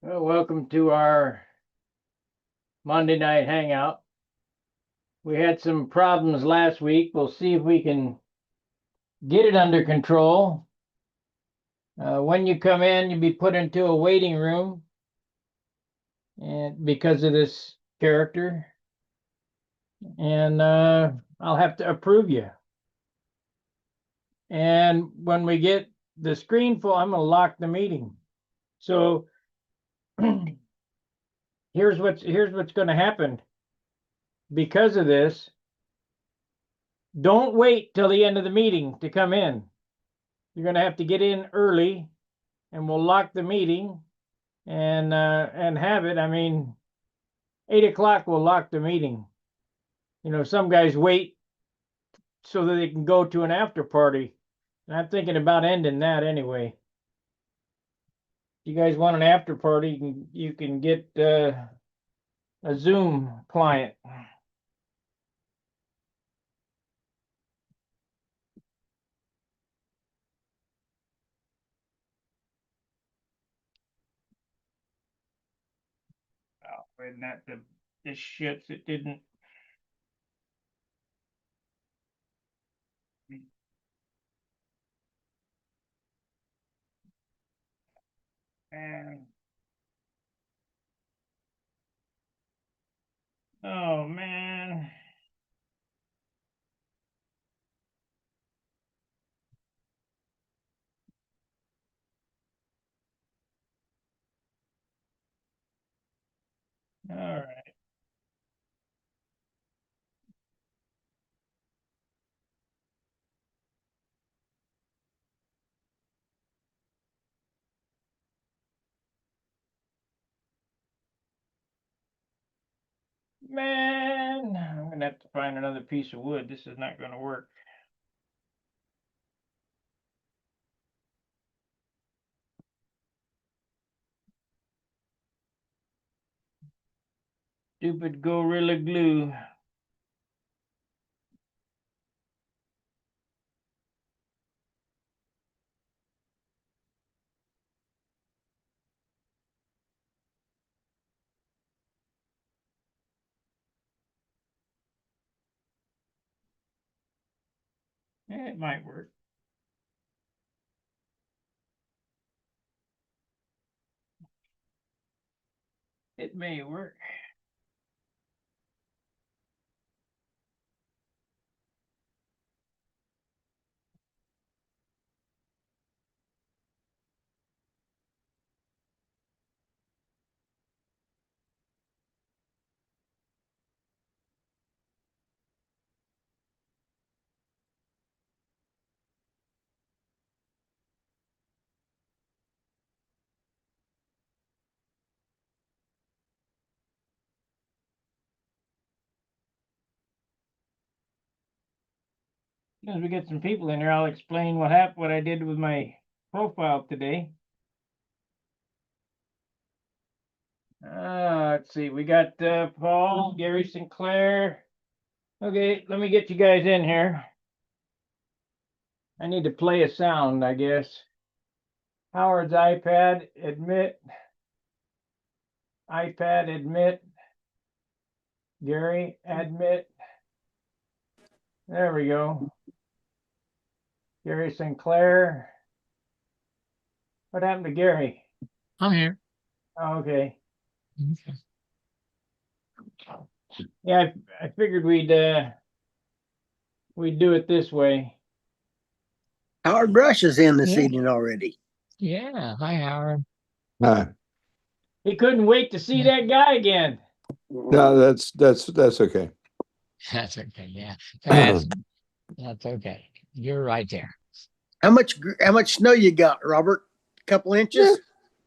Well, welcome to our Monday night hangout. We had some problems last week. We'll see if we can get it under control. When you come in, you'll be put into a waiting room, and because of this character, and I'll have to approve you. And when we get the screen full, I'm going to lock the meeting. So here's what's going to happen. Because of this, don't wait till the end of the meeting to come in. You're going to have to get in early, and we'll lock the meeting and have it. I mean, 8 o'clock we'll lock the meeting. You know, some guys wait so that they can go to an after party, and I'm thinking about ending that anyway. If you guys want an after party, you can get a Zoom client. Oh, and that this shits, it didn't. And oh man. All right. Man, I'm gonna have to find another piece of wood. This is not gonna work. Stupid Gorilla Glue. It might work. It may work. As we get some people in here, I'll explain what happened, what I did with my profile today. Let's see, we got Paul, Gary Sinclair. Okay, let me get you guys in here. I need to play a sound, I guess. Howard's iPad, admit. iPad, admit. Gary, admit. There we go. Gary Sinclair. What happened to Gary? I'm here. Oh, okay. Yeah, I figured we'd do it this way. Howard Brush is in this Yeah. evening already. Yeah. Hi, Howard. Hi. He couldn't wait to see that guy again. No, that's okay. That's okay. Yeah. That's okay. You're right there. How much snow you got, Robert? A couple inches?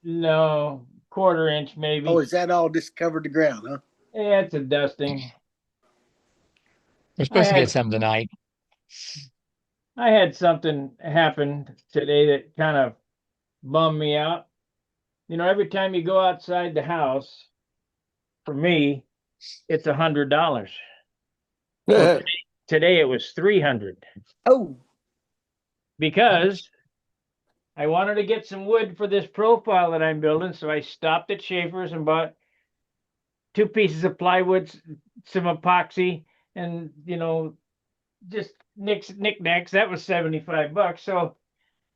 No, quarter-inch maybe. Oh, is that all just covered the ground, huh? Yeah, it's a dusting. We're supposed to get some tonight. I had something happen today that kind of bummed me out. You know, every time you go outside the house, for me, it's $100. Well, today it was 300 Oh, because I wanted to get some wood for this profile that I'm building, so I stopped at Schaefer's and bought 2 pieces of plywood, some epoxy, and just knickknacks. That was $75. So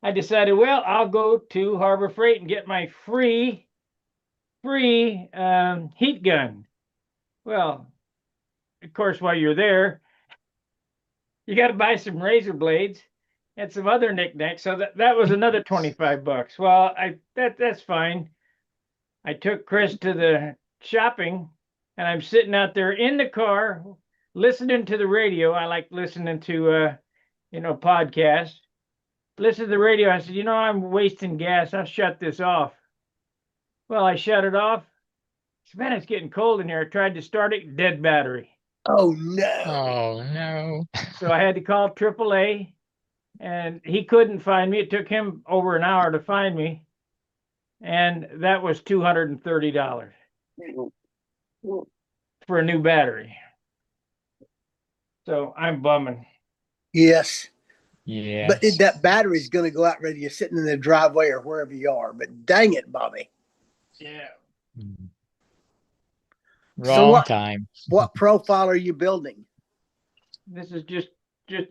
I decided, well, I'll go to Harbor Freight and get my free heat gun. Well, of course, while you're there, you got to buy some razor blades and some other knickknacks. So that was another $25. Well, that's fine. I took Chris to the shopping, and I'm sitting out there in the car listening to the radio. I like listening to podcasts. Listen to the radio. I said, I'm wasting gas. I'll shut this off. Well, I shut it off. I said, man, it's getting cold in here. I tried to start it, dead battery. Oh no. Oh no. So I had to call AAA, and he couldn't find me. It took him over an hour to find me, and that was $230 for a new battery. So I'm bumming. Yes. Yeah. But that battery's going to go out whether you're sitting in the driveway or wherever you are. But dang it, Bobby. Yeah. Wrong time. What profile are you building? This is just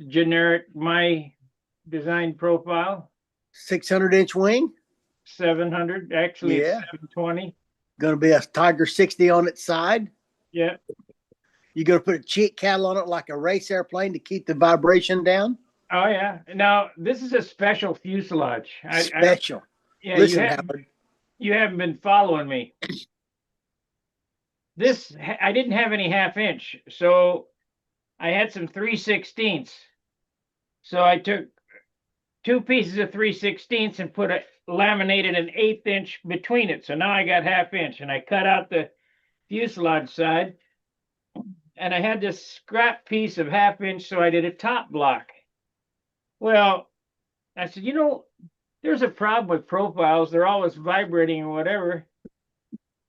generic, my design profile. 600-inch wing? 700, actually Yeah. it's 720. Going to be a Tiger 60 on its side? Yeah. You going to put a cheek cattle on it like a race airplane to keep the vibration down? Oh yeah. Now this is a special fuselage. Special. Yeah, Listen, Howard. you haven't been following me. I didn't have any 1/2 inch, so I had some 3/16. So I took 2 pieces of 3/16 and laminated an 1/8 inch between it. So now I got 1/2 inch, and I cut out the fuselage side, and I had this scrap piece of 1/2 inch, so I did a top block. Well, I said, there's a problem with profiles. They're always vibrating or whatever.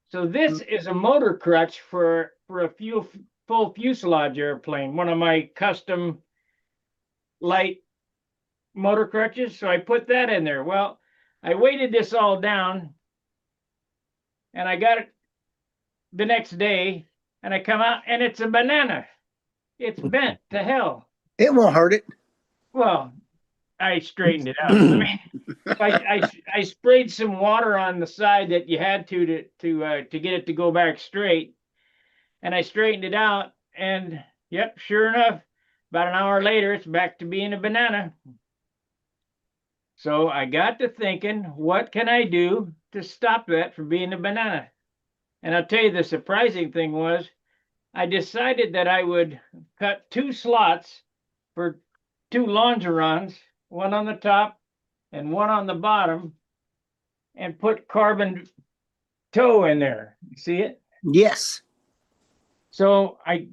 So this is a motor crutch for a full fuselage airplane, one of my custom light motor crutches. So I put that in there. Well, I weighted this all down, and I got it the next day, and I come out, and it's a banana. It's bent to hell. It won't hurt it. Well, I straightened it out. I mean, I sprayed some water on the side that you had to get it to go back straight, and I straightened it out. And yep, sure enough, about an hour later, it's back to being a banana. So I got to thinking, what can I do to stop that from being a banana? And I'll tell you, the surprising thing was, I decided that I would cut 2 slots for 2 longerons, one on the top and one on the bottom, and put carbon toe in there. See it? Yes. So I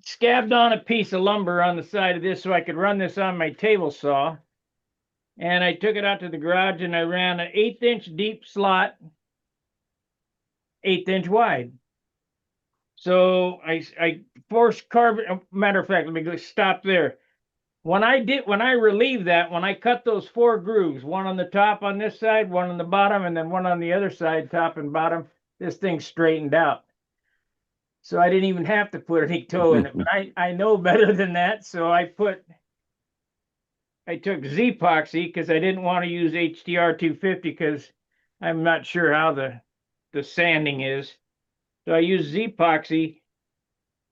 scabbed on a piece of lumber on the side of this so I could run this on my table saw. And I took it out to the garage, and I ran an 1/8 inch deep slot, 1/8 inch wide. So I forced carbon. Matter of fact, let me go stop there. When I relieved that, when I cut those 4 grooves, one on the top on this side, one on the bottom, and then one on the other side, top and bottom, this thing straightened out. So I didn't even have to put any toe in it. But I know better than that. So I took Z-epoxy because I didn't want to use HDR 250 because I'm not sure how the sanding is. So I used Z-epoxy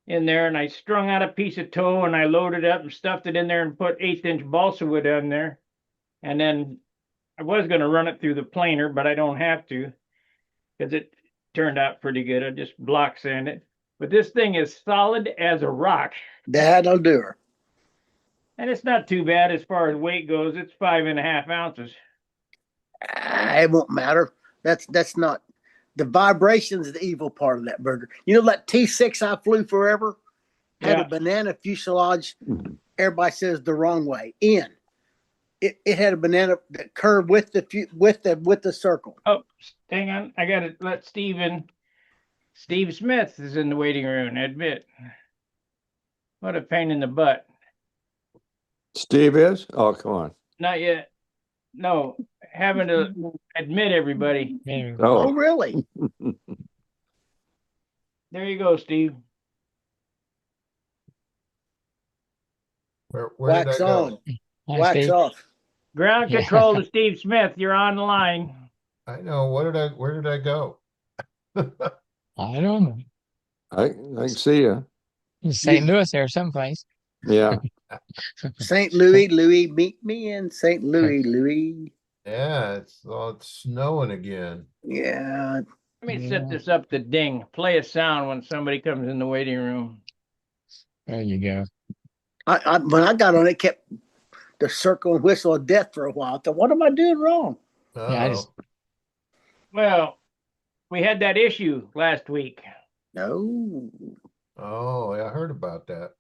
in there, and I strung out a piece of toe, and I loaded up and stuffed it in there and put 1/8 inch balsa wood on there. And then I was going to run it through the planer, but I don't have to because it turned out pretty good. I just block sand it. But this thing is solid as a rock. That'll do her. And it's not too bad as far as weight goes. It's 5.5 ounces. It won't matter. That's not. The vibration's the evil part of that burger. That T6 I flew forever had a banana fuselage. Everybody says the wrong way. It had a banana that curved with the circle. Oh, hang on. I got to let Steve in. Steve Smith is in the waiting room, admit. What a pain in the butt. Steve is? Oh, come on. Not yet. No, having to admit everybody. Maybe. Oh, Oh, really? There you go, Steve. Where did I Wax go? on, Hi, wax Steve. off. Ground Yeah. control to Steve Smith. You're on the line. I know. Where did I go? I don't know. I can see you. In St. Louis or someplace. Yeah. St. Louis, Louis, meet me in St. Louis, Louis. Yeah, it's snowing again. Yeah, Let me Yeah. set this up to ding. Play a sound when somebody comes in the waiting room. There you go. when I got on, it kept the circle and whistle of death for a while. I thought, what am I doing wrong? Yeah, I just Well, we had that issue last week. No, Oh, yeah, I heard about that.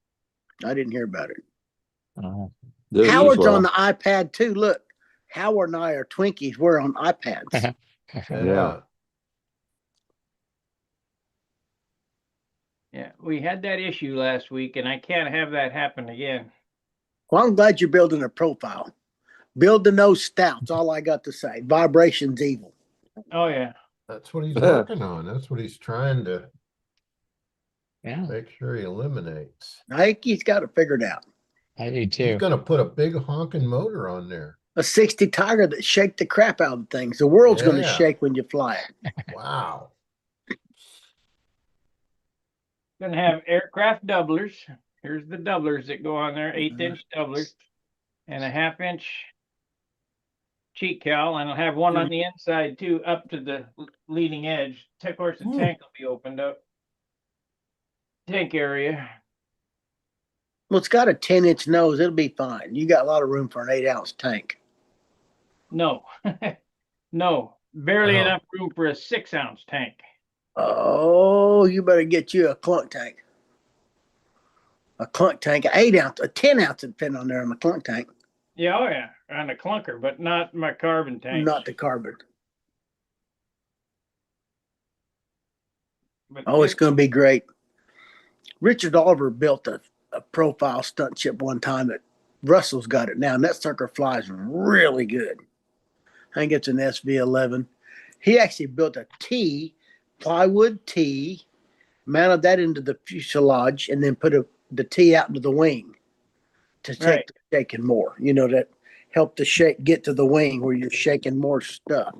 I didn't hear about it. Didn't as Howard's well. on the iPad too. Look, Howard and I are Twinkies. We're on iPads. Yeah. Yeah, we had that issue last week, and I can't have that happen again. Well, I'm glad you're building a profile. Building those stouts. All I got to say. Vibration's evil. Oh yeah. That's what he's working on. That's what he's trying to Yeah, make sure he eliminates. I think he's got it figured out. I do He's too. gonna put a big honking motor on there. A 60 Tiger that shake the crap out of things. The world's going to Yeah. shake when you fly it. Wow. Gonna have aircraft doublers. Here's the doublers that go on there, 1/8" doublers, and a 1/2" cheek cowl, and I'll have one on the inside too, up to the leading edge. Of course, the tank will be opened up. Tank area. Well, it's got a 10-inch nose. It'll be fine. You got a lot of room for an 8-ounce tank. No, no, barely Oh. enough room for a 6-ounce tank. Oh, you better get you a clunk tank. A clunk tank, an 8-ounce, a 10-ounce would fit on there in the clunk tank, Yeah, oh yeah, on a clunker, but not my carbon tank. not the carbon. But Oh, it's going to be great. Richard Oliver built a profile stunt ship one time that Russell's got it now, and that sucker flies really good. I think it's an SV11. He actually built a T, plywood T, mounted that into the fuselage, and then put the T out into the wing to take Right. the shaking more. You know, that help the shake get to the wing where you're shaking more stuff.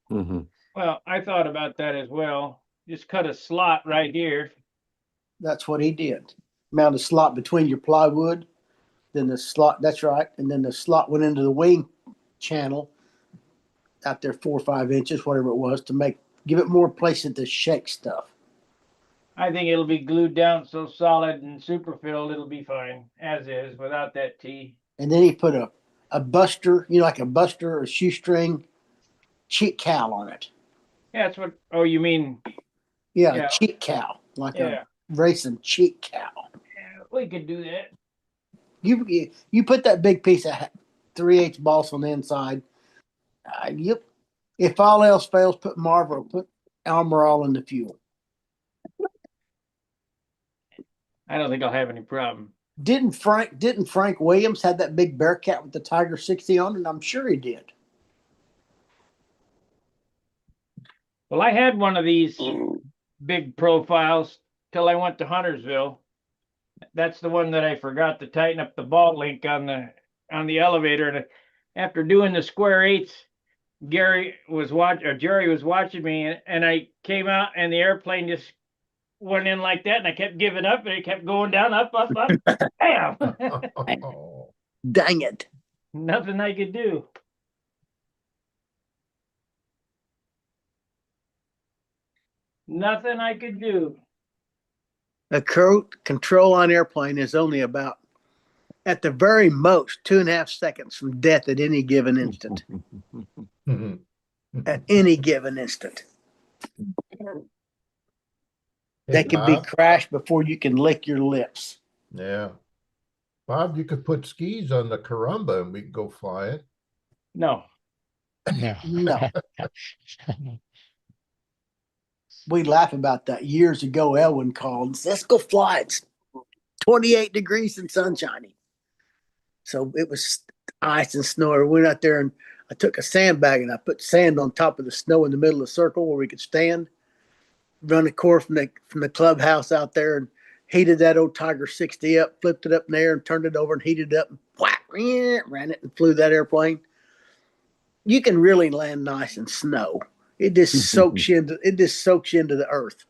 Hmm. well, I thought about that as well. Just cut a slot right here. That's what he did. Mount a slot between your plywood, then the slot, that's right, and then the slot went into the wing channel out there 4 or 5 inches, whatever it was, to give it more place to shake stuff. I think it'll be glued down so solid and super filled, it'll be fine as is without that T. And then he put a buster, like a buster or shoestring cheek cowl on it. Yeah, that's what. Oh, you mean? Yeah, Yeah. a cheek cowl, like Yeah, a racing cheek cowl. yeah, we could do that. You put that big piece of 3/8 balsa on the inside. Yep. If all else fails, put Marvel, put Armor All in the fuel. I don't think I'll have any problem. Didn't Frank Williams have that big Bearcat with the Tiger 60 on it? I'm sure he did. Well, I had one of these big profiles till I went to Huntersville. That's the one that I forgot to tighten up the ball link on the elevator. And after doing the square eights, Jerry was watching me, and I came out, and the airplane just went in like that, and I kept giving up, and it kept going down, up, up, up. Bam! Oh, Dang it. Nothing I could do. Nothing I could do. A control on airplane is only about, at the very most, 2.5 seconds from death at any given instant. At any given instant. They could be Bob? crashed before you can lick your lips. Yeah. Bob, you could put skis on the Carumba and we could go fly it. No. No. No. We laugh about that. Years ago, Elwin called and said, let's go fly. It's 28 degrees and sunshiny. So it was ice and snow. We went out there, and I took a sandbag and I put sand on top of the snow in the middle of the circle where we could stand, run the core from the clubhouse out there, and heated that old Tiger 60 up, flipped it up in the air and turned it over and heated it up and whack, ran it and flew that airplane. You can really land nice in snow. It just soaks you into the earth.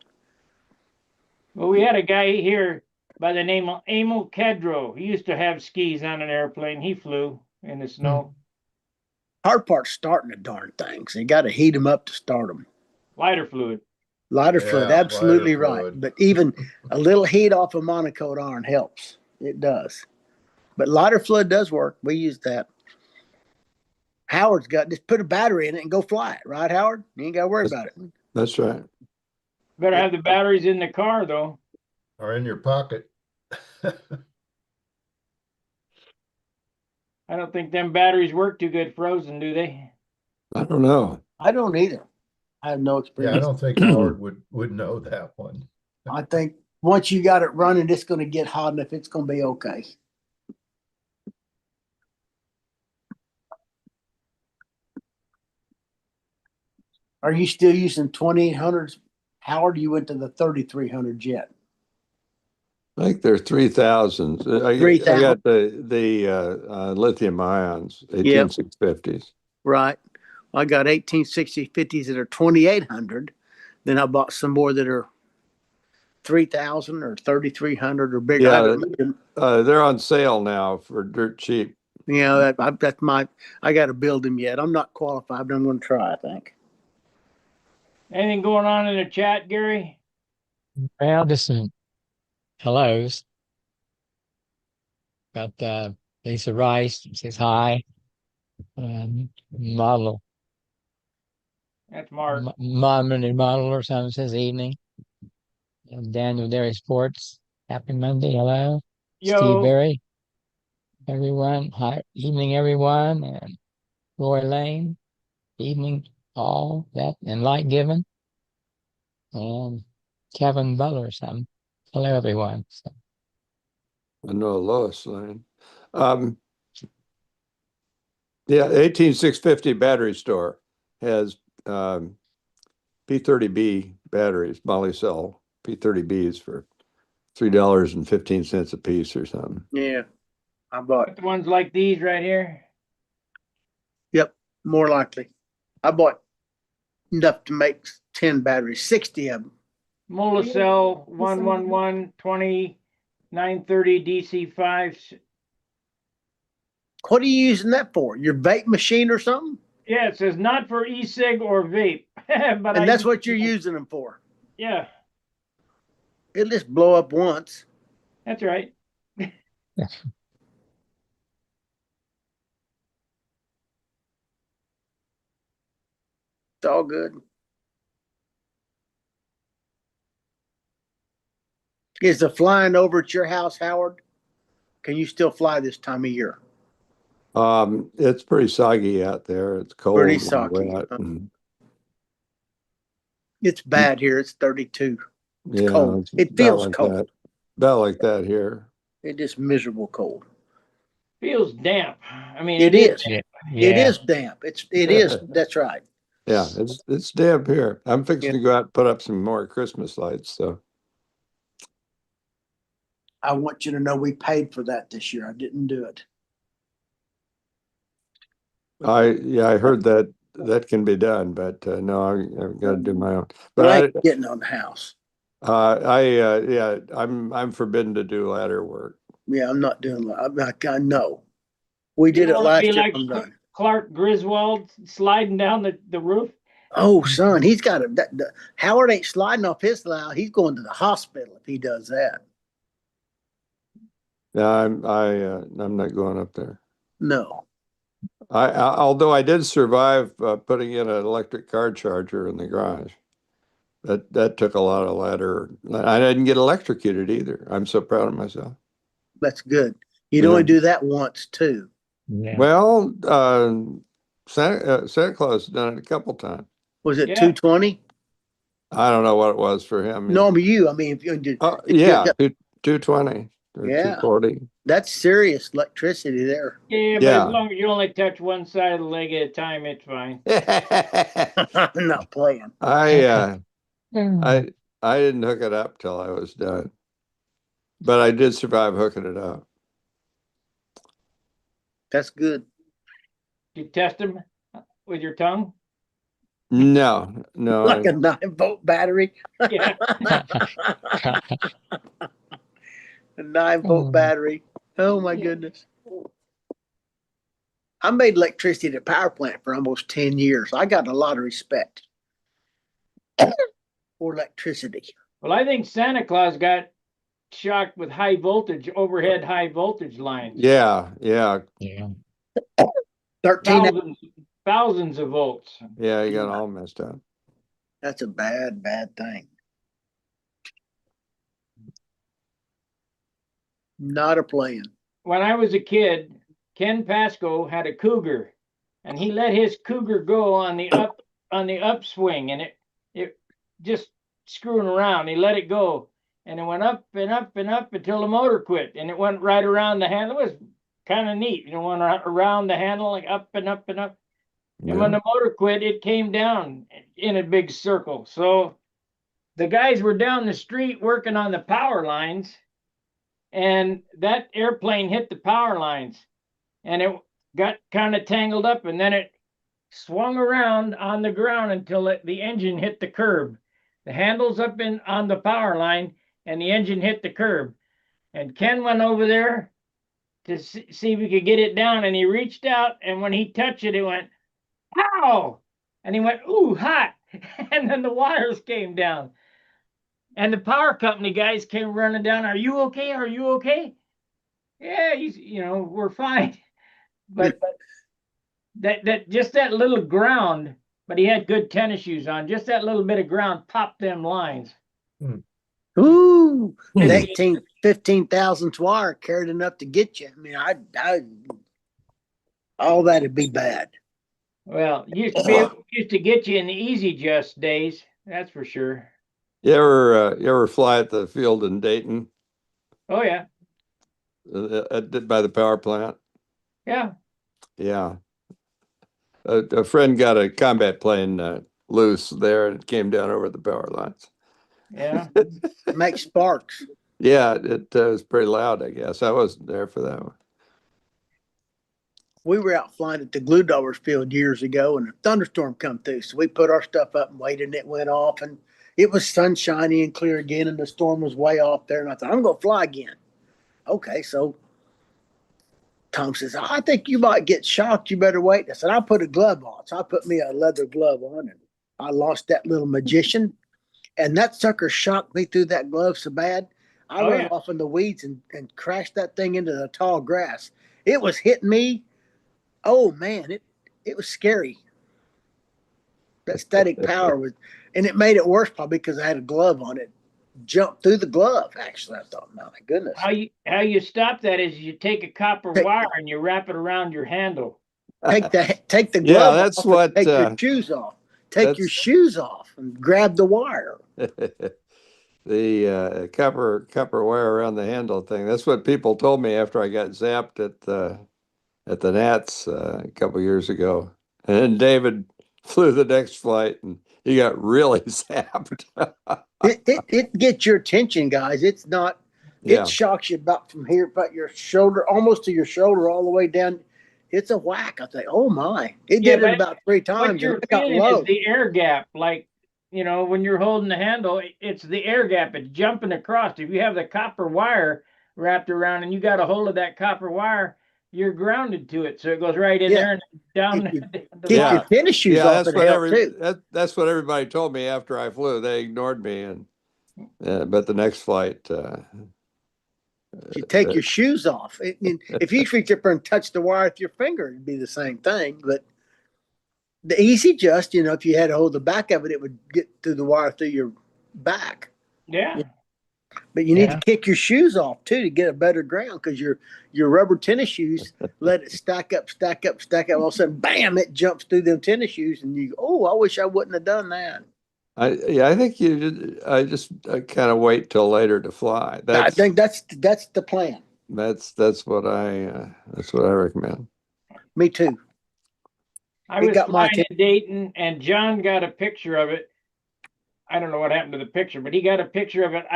Well, we had a guy here by the name of Emil Kedro. He used to have skis on an airplane. He flew in the snow. Hard part's starting the darn things. You got to heat them up to start them. Lighter fluid. Lighter Yeah, fluid, absolutely lighter right. fluid. But even a little heat off a monocoat iron helps. It does. But lighter fluid does work. We use that. Howard's got just put a battery in it and go fly it, right, Howard? You ain't got to worry about it. That's right. Better have the batteries in the car, though. Or in your pocket. I don't think them batteries work too good frozen, do they? I don't know. I don't either. I have no Yeah, experience. I don't think Howard would know that one. I think once you got it running, it's going to get hot enough. It's going to be okay. Are you still using 2800s, Howard? You went to the 3300 yet? I think they're 3000s. I 3000. got the lithium ions, 18650s. Right. I got 1860 50s that are 2800. Then I bought some more that are 3000 or 3300 or bigger. Yeah, they're on sale now for dirt cheap. You know, that's I got to build them yet. I'm not qualified, but I'm going to try, I think. Anything going on in the chat, Gary? Well, just some hellos. Got Lisa Rice says hi. Model, That's Mark. model or something says evening. Daniel Dairy Sports, happy Monday. Hello. Steve Yo. Berry, everyone. Hi, evening, everyone. And Roy Lane, evening, all that, and light given. And Kevin Butler or something. Hello, everyone. So, I know Lois Lane. Yeah, 18650 battery store has P30B batteries, Molly cell P30Bs for $3.15 a piece or something. Yeah. I bought, The ones like these right here. yep, more likely. I bought enough to make 10 batteries, 60 of them. Molacell 111 2930 DC5. What are you using that for? Your vape machine or something? Yeah, it says not for e-cig or vape. But And that's what you're using them for. Yeah, It'll just blow up once. that's right. It's all good. Is the flying over at your house, Howard? Can you still fly this time of year? It's pretty soggy out there. It's cold Pretty and soggy. wet. And, It's bad here. It's 32. It's yeah, cold. it's It about feels like cold. that. About like that here. It's just miserable cold. Feels damp. I mean, It is. yeah. It is damp. It is. That's right. Yeah, it's damp here. I'm fixing to go out and put up some more Christmas lights. So I want you to know we paid for that this year. I didn't do it. I heard that can be done, but no, I've got to do my own. But I But ain't getting on the house. yeah, I'm forbidden to do ladder work. Yeah, I'm not doing that. I'm not, I know. We You did it don't wanna last be year. like I'm done. Clark Griswold sliding down the roof. Oh, son, he's got Howard ain't sliding off his loud. He's going to the hospital if he does that. Yeah, I'm not going up there. No. Although I did survive putting in an electric car charger in the garage. That took a lot of ladder. I didn't get electrocuted either. I'm so proud of myself. That's good. You'd Yeah. only do that once too. Yeah. Well, Santa Claus has done it a couple times. Was it Yeah. 220? I don't know what it was for him. No, you. I mean, if you did. Yeah, 220. or Yeah. 240. That's serious electricity there. Yeah, but Yeah. as long as you only touch one side of the leg at a time, it's fine. I'm not playing. I Hmm. I didn't hook it up till I was done, but I did survive hooking it up. That's good. You test them with your tongue? No, no, Like a 9-volt battery. Yeah. A 9-volt Hmm. battery. Oh my goodness. I made electricity at a power plant for almost 10 years. I got a lot of respect for electricity. Well, I think Santa Claus got shocked with high voltage, overhead high voltage lines. yeah, Yeah. 13, Thousands of volts. yeah, you got all messed up. that's a bad, bad thing. Not a playing. When I was a kid, Ken Pasco had a Cougar, and he let his Cougar go on the upswing, and it just screwing around. He let it go, and it went up and up and up until the motor quit, and it went right around the handle. It was kind of neat, went around the handle, like up and up and up. And when Yeah. the motor quit, it came down in a big circle. So the guys were down the street working on the power lines, and that airplane hit the power lines, and it got kind of tangled up, and then it swung around on the ground until the engine hit the curb. The handles up in on the power line, and the engine hit the curb. And Ken went over there to see if he could get it down, and he reached out, and when he touched it, it went, "Ow!" And he went, "Ooh, hot!" And then the wires came down. And the power company guys came running down. "Are you okay? Are you okay?" "Yeah, we're fine." But that just that little ground, but he had good tennis shoes on. Just that little bit of ground popped them lines. Ooh, Hmm. 18, 15,000 wire carried enough to get you. I mean, all that'd be bad. Well, used to get you in the easy just days. That's for sure. You ever fly at the field in Dayton Oh yeah, by the power plant? yeah. Yeah. A friend got a combat plane loose there and it came down over the power lines. Yeah. Make sparks. Yeah, it was pretty loud, I guess. I wasn't there for that one. We were out flying at the Glue Dovers field years ago, and a thunderstorm come through. So we put our stuff up and waited, and it went off, and it was sunshiny and clear again, and the storm was way off there. And I thought, I'm going to fly again. Okay, so Tom says, I think you might get shocked. You better wait. I said, I'll put a glove on. So I put me a leather glove on, and I lost that little magician. And that sucker shocked me through that glove so bad. I ran off in the weeds and crashed that thing into the tall grass. It was hitting me. Oh man, it was scary. That static power was, and it made it worse probably because I had a glove on it. Jumped through the glove. Actually, I thought, my goodness. How you stop that is you take a copper wire and you wrap it around your handle. Take the glove Yeah, that's off. what. Take your shoes off. Take your shoes off and grab the wire. The copper wire around the handle thing. That's what people told me after I got zapped at the Nats a couple years ago. And then David flew the next flight and he got really zapped. It gets your attention, guys. It's not. Yeah. It shocks you about from here, about your shoulder, almost to your shoulder, all the way down. It's a whack. I think, oh my! It did it about 3 times. What you're feeling is the air gap, like when you're holding the handle, it's the air gap. It's jumping across. If you have the copper wire wrapped around and you got a hold of that copper wire, you're grounded to it, so it goes right in there and down. Keep your tennis shoes off. That's what everybody told me after I flew. They ignored me, and but the next flight. You take your shoes off. If you reach up and touch the wire with your finger, it'd be the same thing. But the easy just, if you had to hold the back of it, it would get through the wire through your back. Yeah. But you need to kick your shoes off too to get a better ground, because your rubber tennis shoes let it stack up. All of a sudden, bam! It jumps through them tennis shoes, and you go, "Oh, I wish I wouldn't have done that." I think I just kind of wait till later to fly. I think that's the plan. That's what I recommend. Me too. I It was got my flying in Dayton, and John got a picture of it. I don't know what happened to the picture, but he got a picture of it.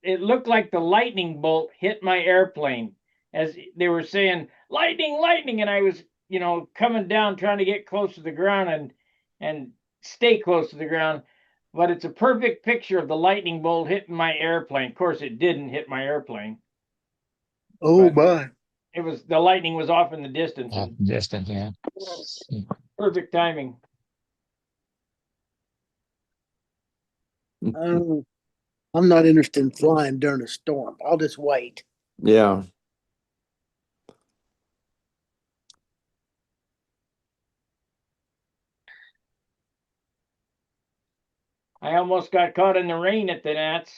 It looked like the lightning bolt hit my airplane as they were saying lightning, lightning, and I was, coming down trying to get close to the ground and stay close to the ground. But it's a perfect picture of the lightning bolt hitting my airplane. Of course, it didn't hit my airplane. Oh But my. the lightning was off in the distance and Distant, yeah. perfect timing. I'm not interested in flying during a storm. I'll just wait. Yeah. I almost got caught in the rain at the Nats.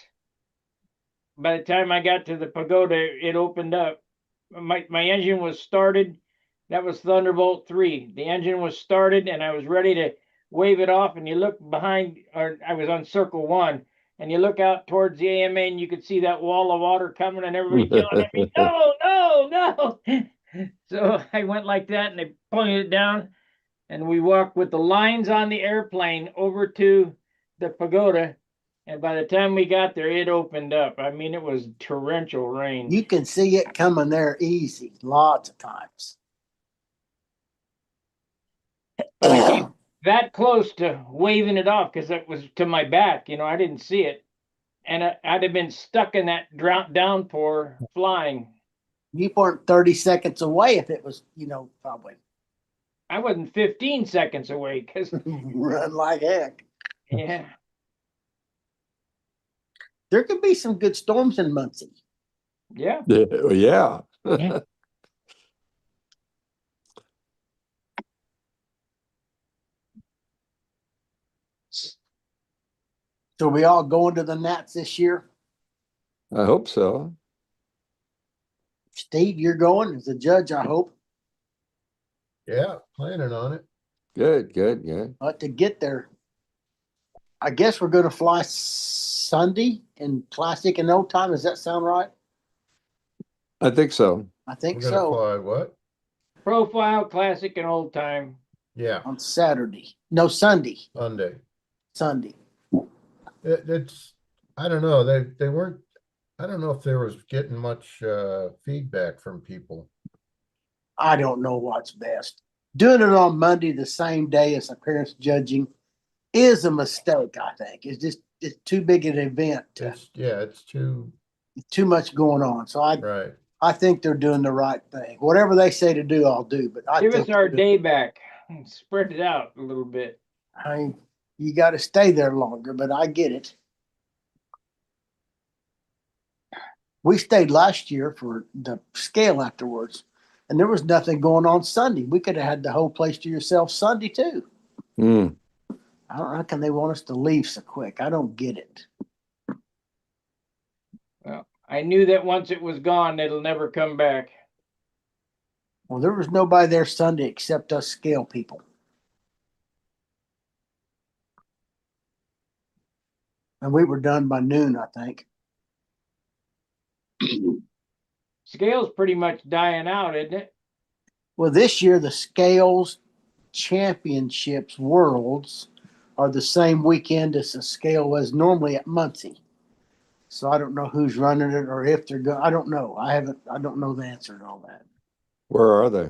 By the time I got to the pagoda, it opened up. My engine was started. That was Thunderbolt 3. The engine was started and I was ready to wave it off. And you look behind, or I was on circle 1, and you look out towards the AMA and you could see that wall of water coming and everybody yelling at me, no, no, no. So I went like that and they pointed it down and we walked with the lines on the airplane over to the pagoda. And by the time we got there, it opened up. I mean, it was torrential rain. You can see it coming there easy, lots of times. But I came that close to waving it off because it was to my back. I didn't see it. And I'd have been stuck in that downpour flying. You weren't 30 seconds away if it was, probably I wasn't 15 seconds away because, run like heck. yeah. There could be some good storms in Muncie. Yeah. Yeah. Yeah. So we all going to the Nats this year? I hope so. Steve, you're going as a judge, I hope. Yeah, planning on it. Good, good, good. But to get there, I guess we're going to fly Sunday in classic and old time. Does that sound right? I think so. I think We're gonna so. fly what? Profile, classic, and old time. Yeah, On Saturday. No, Sunday. Sunday. Sunday. It's I don't know. They weren't. I don't know if there was getting much feedback from people. I don't know what's best. Doing it on Monday, the same day as appearance judging, is a mistake, I think. It's too big an event. It's Too much going on. So right. I think they're doing the right thing. Whatever they say to do, I'll do. But I Give think us our day back and spread it out a little bit. you got to stay there longer, but I get it. We stayed last year for the scale afterwards, and there was nothing going on Sunday. We could have had the whole place to yourself Sunday too. Mm. I don't know how can they want us to leave so quick. I don't get it. Well, I knew that once it was gone, it'll never come back. Well, there was nobody there Sunday except us scale people. And we were done by noon, I think. Scale's pretty much dying out, isn't it? Well, this year, the Scales Championships Worlds are the same weekend as the scale was normally at Muncie. So I don't know who's running it or if they're going. I don't know. I don't know the answer to all that. Where are they?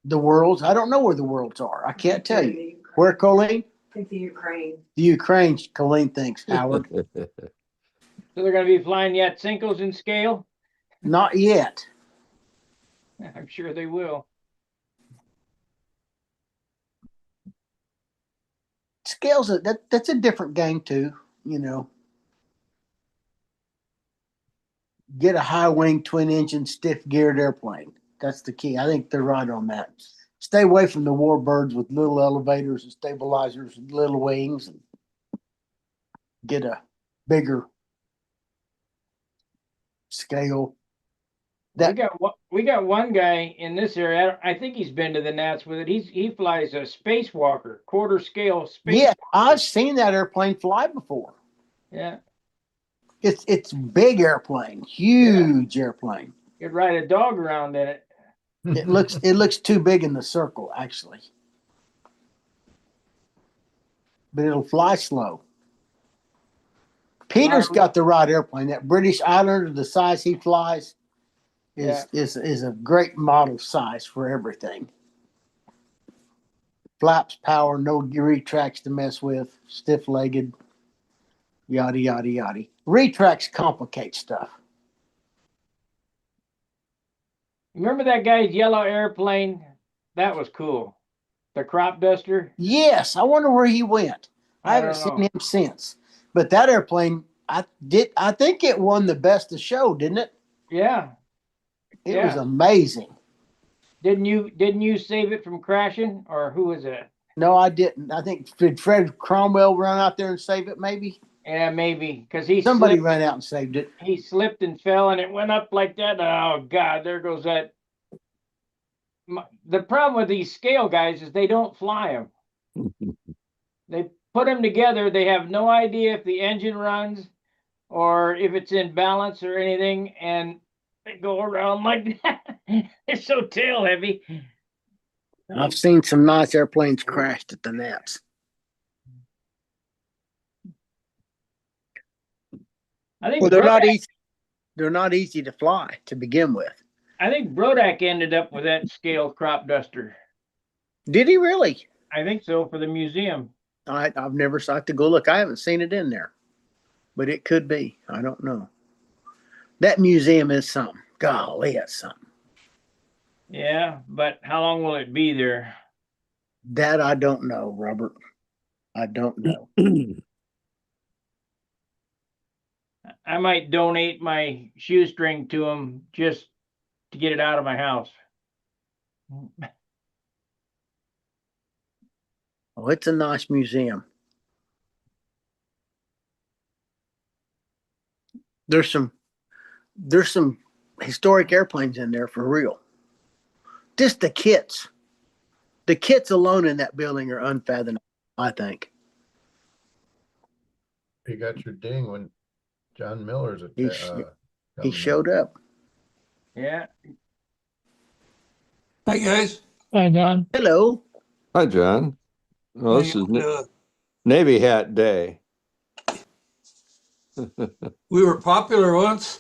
The worlds, I don't know where the worlds are. I can't tell you. Where, Colleen? I think the Ukraine. The Ukraine, Colleen thinks, Howard. So they're going to be flying Yatsenkos in scale? Not yet. I'm sure they will. Scales, that's a different game too, Get a high wing, twin engine, stiff geared airplane. That's the key. I think they're right on that. Stay away from the warbirds with little elevators and stabilizers and little wings, and get a bigger scale That we got one guy in this area. I think he's been to the Nats with it. He flies a spacewalker, quarter scale space. yeah, I've seen that airplane fly before. Yeah, It's big airplane, huge airplane. you could ride a dog around in it. It looks too big in the circle actually, but it'll fly slow. Peter's got the right airplane. That British Islander, the size he flies, is a great model size for everything. Flaps, power, no retracts to mess with, stiff legged, yada yada yada. Retracts complicate stuff. Remember that guy's yellow airplane? That was cool. The crop duster. Yes, I wonder where he went. I I haven't don't seen know. him since. But that airplane, I think it won the best of show, didn't it? Yeah. It was amazing. Didn't you save it from crashing, or who was it? No, I didn't. I think did Fred Cromwell run out there and save it? Maybe Yeah, maybe because somebody ran out and saved it. he slipped and fell, and it went up like that. Oh God, there goes that. The problem with these scale guys is they don't fly them. They put them together. They have no idea if the engine runs or if it's in balance or anything, and they go around like that. They're so tail heavy. I've seen some nice airplanes crashed at the Nats. I think Well, they're not easy to fly to begin with. I think Brodak ended up with that scale crop duster. Did he really? I think so, for the museum. I've never saw it to go look. I haven't seen it in there, but it could be. I don't know. That museum is something. Golly, it's something. Yeah, but how long will it be there? That I don't know, Robert. I don't know. I might donate my shoestring to him just to get it out of my house. Oh, it's a nice museum. There's some historic airplanes in there for real. Just the kits. The kits alone in that building are unfathomable, I think. You got your ding when John Miller's He showed up. Yeah. Hi, guys. Hi, John. Hello. Hi, John. Well, this is Uh, Navy Hat Day. we were popular once.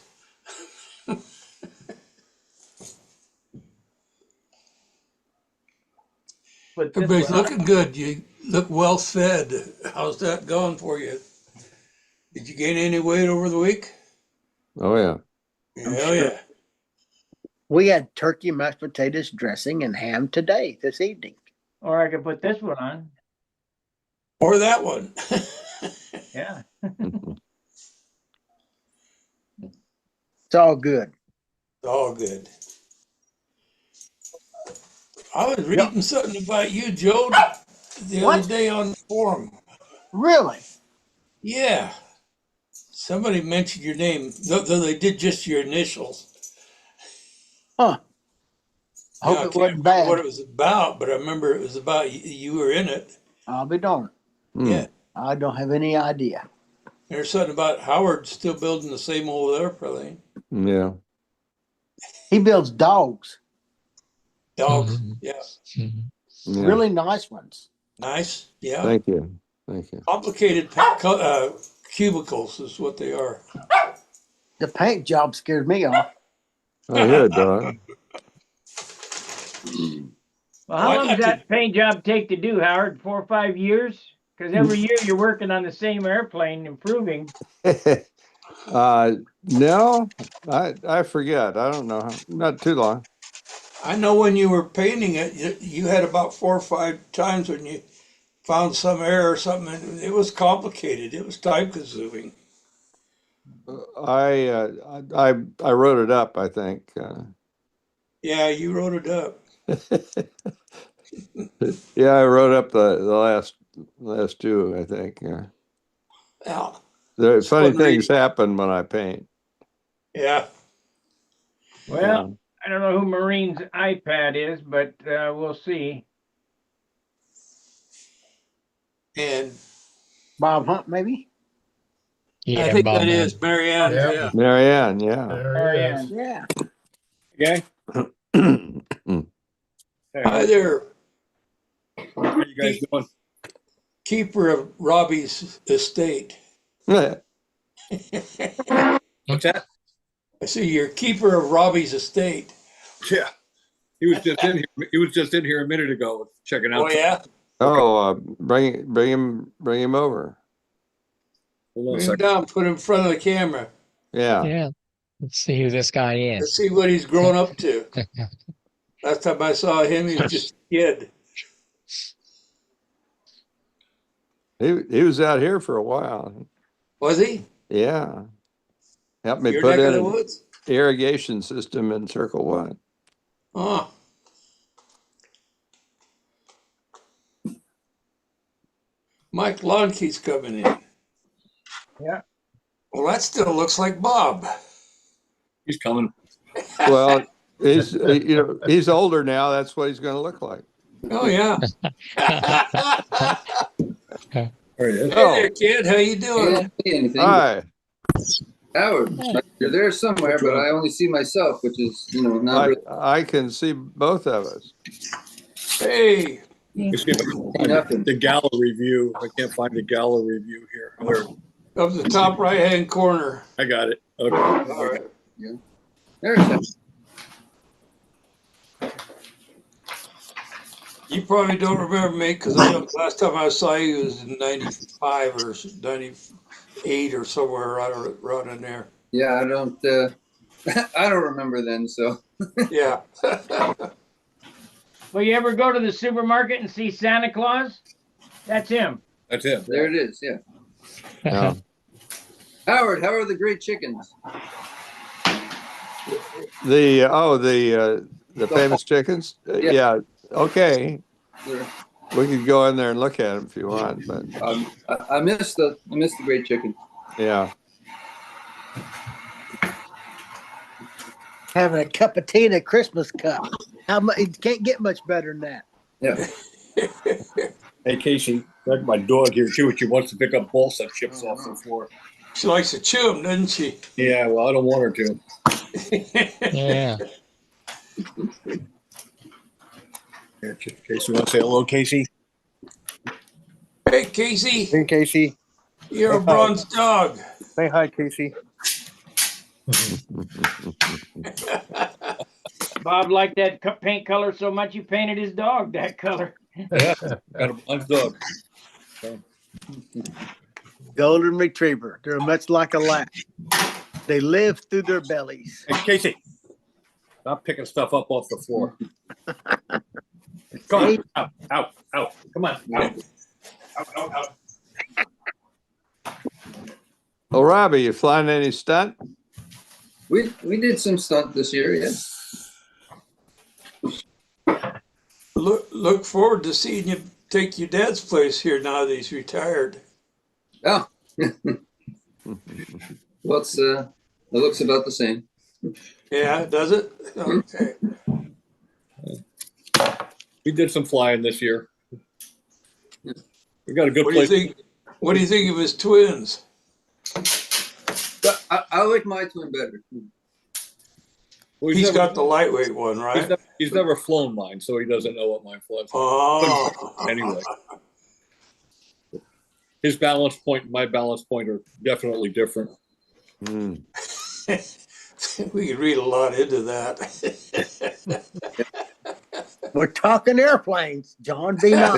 But Everybody's looking good. You look well fed. How's that going for you? Did you gain any weight over the week? Oh, yeah. Hell yeah. We had turkey, mashed potatoes, dressing, and ham today, this evening. Or I could put this one on. Or that one. Yeah. It's all good. All good. I was reading something about you, Joe, the other day on the forum. Really? Yeah. Somebody mentioned your name, though they did just your initials. Huh. I hope Yeah, I it can't wasn't remember bad. what it was about, but I remember it was about you were in it. I'll be darned. Yeah. I don't have any idea. There's something about Howard still building the same old airplane. Yeah. He builds dogs. Dogs. Mhm. Yeah. Mhm. Yeah. Really nice ones. Nice. Yeah. Thank you. Thank you. Complicated cubicles is what they are. The paint job scared me off. Oh, you're a dog. Well, how Well, I'd long like does to- that paint job take to do, Howard? 4 or 5 years? Because every year you're working on the same airplane, improving. No, I forget. I don't know. Not too long. I know when you were painting it, you had about 4 or 5 times when you found some error or something. And it was complicated. It was time consuming. I wrote it up, I think. Yeah, you wrote it up. Yeah, I wrote up the last two, I think. Yeah. Yeah. The It's funny fun things reading. happen when I paint. Yeah. Well, I don't know who Marine's iPad is, but we'll see. And Bob Hunt, maybe? Yeah, I think Bob that Hunt. is Marianne. Yeah. Yeah. Marianne, yeah. There he is. Yeah. Okay. Hi there, How are you guys doing? keeper of Robbie's estate. What's that? I see you're keeper of Robbie's estate. Yeah. He was just in here. He was just in here a minute ago checking out. Oh yeah, Oh, bring him over. Hold on a bring him second. down, put him in front of the camera. Yeah. Yeah. Let's see who this guy Let's is. see what he's grown up to. Last time I saw him, he was just a kid. He was out here for a while. Was he? Yeah. Helped me Your put neck in of the an woods? irrigation system in Circle One. Oh. Mike Lonkey's coming in. Yeah. Well, that still looks like Bob. He's coming. Well, he's older now. That's what he's going to look like. Oh yeah. There he is. Hey there, kid. How you doing? Can't see anything. Hi. Howard, you're there somewhere, but I only see myself, which is, not really I can see both of us. Hey. You see if I can find Nothing. the gallery view. I can't find the gallery view here. There, Up the top right-hand corner. I got it. Okay. All right. There's that. You probably don't remember me because I know last time I saw you was in 95 or 98 or somewhere around in there. Yeah, I don't, I don't remember then, so. Yeah. Well, you ever go to the supermarket and see Santa Claus? That's him. That's it. There it is, yeah. Yeah. Howard, how are the great chickens? The famous chickens. Yeah. Yeah. Okay. They're- We could go in there and look at them if you want, but I miss the great chicken. yeah. Having a cup of tea in a Christmas cup. How much? It can't get much better than that. Yeah. Hey, Casey, that's my dog here too. She wants to pick up balsa chips off the floor. She likes to chew them, doesn't she? Yeah, well, I don't want her to. Yeah. Here, Casey, want to say hello, Casey? Hey, Casey, Hey, Casey. you're a bronze dog. Say hi, Casey. Bob liked that paint color so much, you painted his dog that color. Yeah, got a blonde dog. Golden Retriever. They're much like a lap. They live through their bellies. Hey, Casey, stop picking stuff up off the floor. Come on, out, out, out. Come on, out, out, out, out. Well, Robbie, you flying any stunt? We did some stunt this year, yeah. Look forward to seeing you take your dad's place here now that he's retired. Oh. What's it looks about the same. Yeah, does it? Okay. We did some flying this year. We got a good What do you place. think? What do you think of his twins? But I like my twin better. Well, He's never- got the lightweight one, right? He's never flown mine, so he doesn't know what mine flies. Oh. Anyway, his balance point and my balance point are definitely different. Hmm. We could read a lot into that. We're talking airplanes, John. Be nice.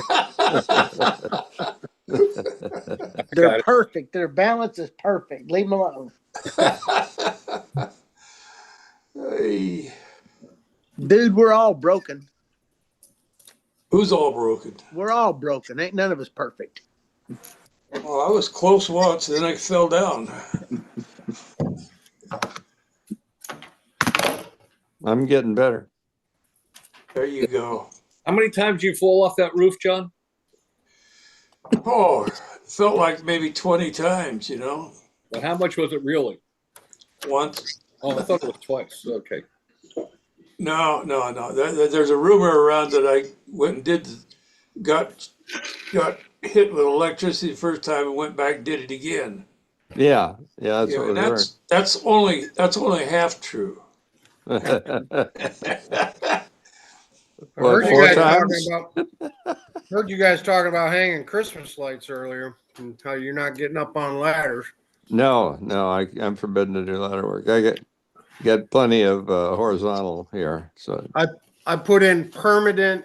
They're Got it. perfect. Their balance is perfect. Leave them alone. Hey, Dude, we're all broken. who's all broken? We're all broken. Ain't none of us perfect. Well, I was close once, then I fell down. I'm getting better. There you go. How many times you fall off that roof, John? Oh, it felt like maybe 20 times, But how much was it really? Once. Oh, I thought it was twice. Okay. No. There's a rumor around that I went and got hit with electricity the first time and went back and did it again. Yeah, that's Yeah, what and we heard. that's only half true. I What, heard you 4 guys times? talking about hanging Christmas lights earlier and how you're not getting up on ladders. No, I'm forbidden to do ladder work. I get plenty of horizontal here. So I put in permanent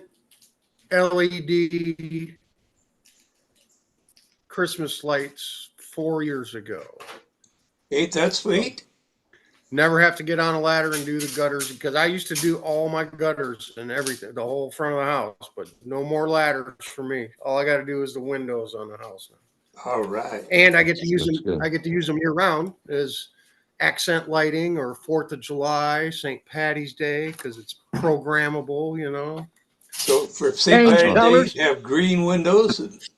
LED Christmas lights 4 years ago. Ain't that sweet? Never have to get on a ladder and do the gutters because I used to do all my gutters and everything, the whole front of the house, but no more ladders for me. All I got to do is the windows on the house now. All right. And I get to use That's them. good. I get to use them year round as accent lighting or 4th of July, St. Patty's Day, because it's programmable, you know. So for St. Change Patty's Day, colors. you have green windows.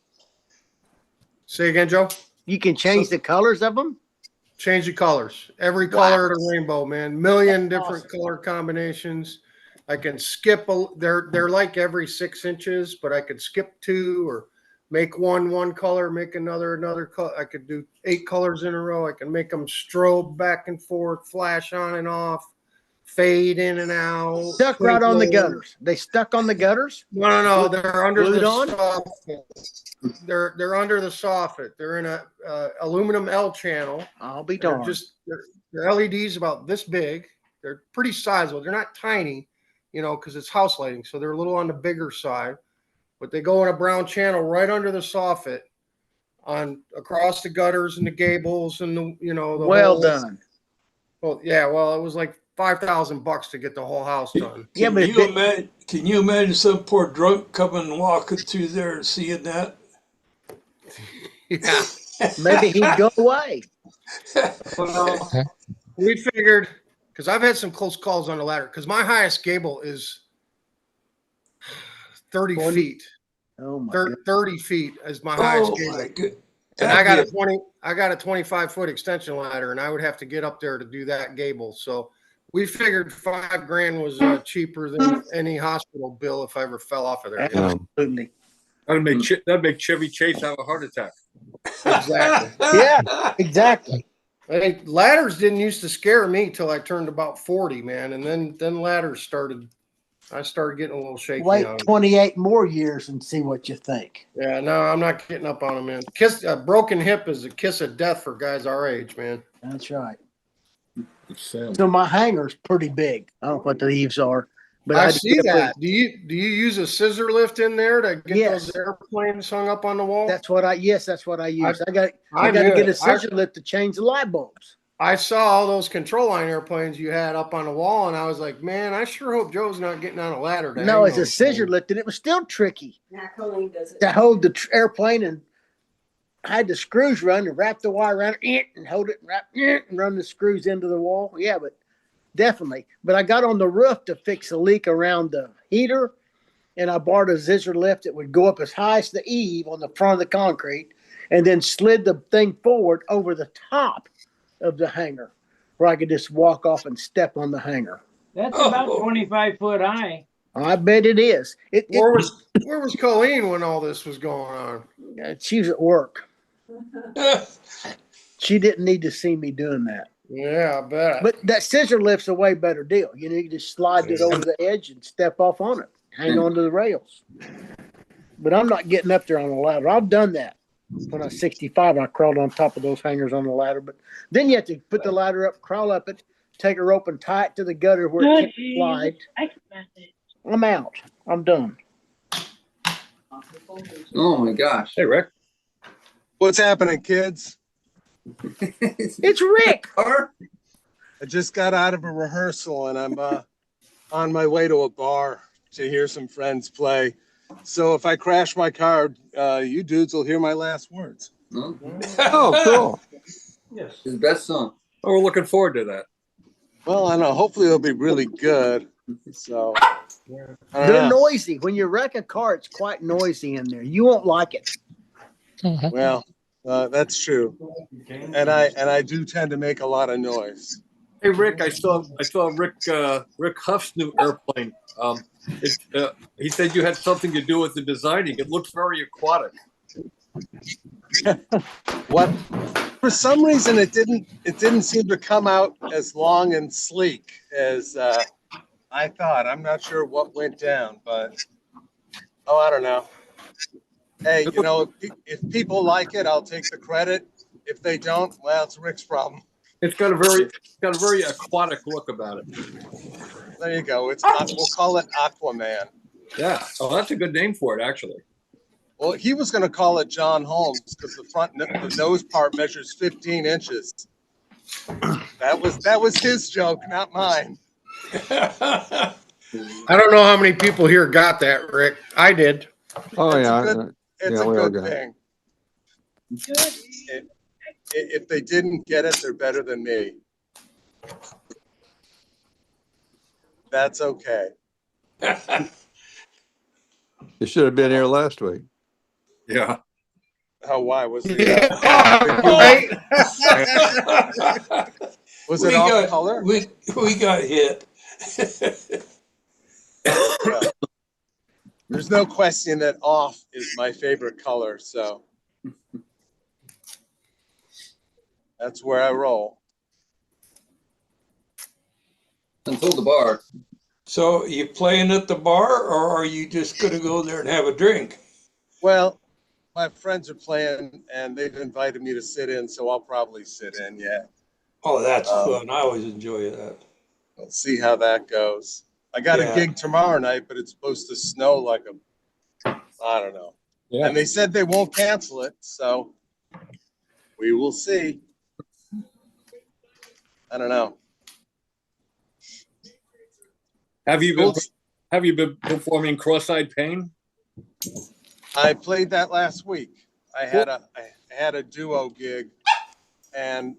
Say again, Joe. You can change the colors of them. Change the colors. Every Wow. color of the rainbow, man. Million That's different awesome. color combinations. I can skip. They're like every 6 inches, but I could skip 2 or make one color, make another color. I could do 8 colors in a row. I can make them strobe back and forth, flash on and off, fade in and out. Stuck right on the twinkle. gutters. They stuck on the gutters. No. They're under Glued the on? soffit. They're under the soffit. They're in a aluminum L channel. I'll be They're darned. they're LEDs about this big. They're pretty sizable. They're not tiny, you know, because it's house lighting, so they're a little on the bigger side. But they go in a brown channel right under the soffit, on across the gutters and the gables and the the Well whole, done. Well, yeah, well, it was like $5,000 to get the whole house done. Yeah, Can but you imagine some poor drunk coming and walking through there and seeing that? Yeah. maybe he'd go away. Well, we figured, because I've had some close calls on the ladder, because my highest gable is 30 20? feet. Oh my 30 feet is my highest Oh gable. my good. And I got a 25-foot extension ladder, and I would have to get up there to do that gable. So we figured $5,000 was cheaper than any hospital bill if I ever fell off of there. Absolutely. That'd make Chevy Chase have a heart attack. Exactly. Yeah, exactly. Hey, ladders didn't used to scare me till I turned about 40, man, and then ladders started. I started getting a little shaky. Wait on them. 28 more years and see what you think. Yeah, no, I'm not getting up on them, man. A broken hip is a kiss of death for guys our age, man. That's right. So my hangar's pretty big. I don't know what the eaves are, but I I see that. Do you use a scissor lift in there to get Yes. those airplanes hung up on the wall? That's what I use. I got I to knew get a it. scissor lift to change the light bulbs. I saw all those control line airplanes you had up on the wall, and I was like, man, I sure hope Joe's not getting on a ladder. To No, hang it's a those scissor things. lift, and it was still tricky Now Colleen does it. to hold the airplane, and I had the screws run and wrap the wire around it and hold it and wrap it and run the screws into the wall. Yeah, but definitely. But I got on the roof to fix a leak around the heater, and I borrowed a scissor lift that would go up as high as the eave on the front of the concrete, and then slid the thing forward over the top of the hangar, where I could just walk off and step on the hangar. That's about 25 foot high. I bet it is. Where was Colleen when all this was going on? She was at work. She didn't need to see me doing that. Yeah, I bet. But that scissor lift's a way better deal. You know, you just slide it over the edge and step off on it, hang on to the rails. But I'm not getting up there on a ladder. I've done that. When I was 65, I crawled on top of those hangers on the ladder. But then you have to put the ladder up, crawl up it, take a rope and tie it to the gutter where it can't slide. I'm out. I'm done. Oh my gosh. Hey, Rick. What's happening, kids? It's Rick. I just got out of a rehearsal and I'm on my way to a bar to hear some friends play. So if I crash my car, you dudes will hear my last words. Oh, Oh, cool. Yes. his best song. Oh, we're looking forward to that. Well, I know. Hopefully it'll be really good. So I don't They're know. noisy. When you wreck a car, it's quite noisy in there. You won't like it. Well, that's true. And I do tend to make a lot of noise. Hey Rick, I saw Rick Huff's new airplane. He said you had something to do with the designing. It looks very aquatic. What? For some reason, it didn't seem to come out as long and sleek as I thought. I'm not sure what went down, but I don't know. Hey, you know, if people like it, I'll take the credit. If they don't, well, it's Rick's problem. It's got a very aquatic look about it. There you go. We'll call it Aquaman. Yeah. Oh, that's a good name for it, actually. Well, he was going to call it John Holmes because the nose part measures 15 inches. That was his joke, not mine. I don't know how many people here got that, Rick. I did. Oh, It's a good thing. If they didn't get it, they're better than me. That's okay. You should have been here last week. Yeah. Oh, why was the was it off color? We got hit. There's no question that off is my favorite color, so that's where I roll. Until the bar. So you playing at the bar, or are you just going to go there and have a drink? Well, my friends are playing, and they've invited me to sit in, so I'll probably sit in. Yeah. Oh, that's fun. I always enjoy that. We'll see how that goes. I got a gig tomorrow night, but it's supposed to snow like I don't know. Yeah. And they said they won't cancel it, so we will see. I don't know. Have you been performing Cross-Eyed Pain? I played that last week. I had a duo gig, and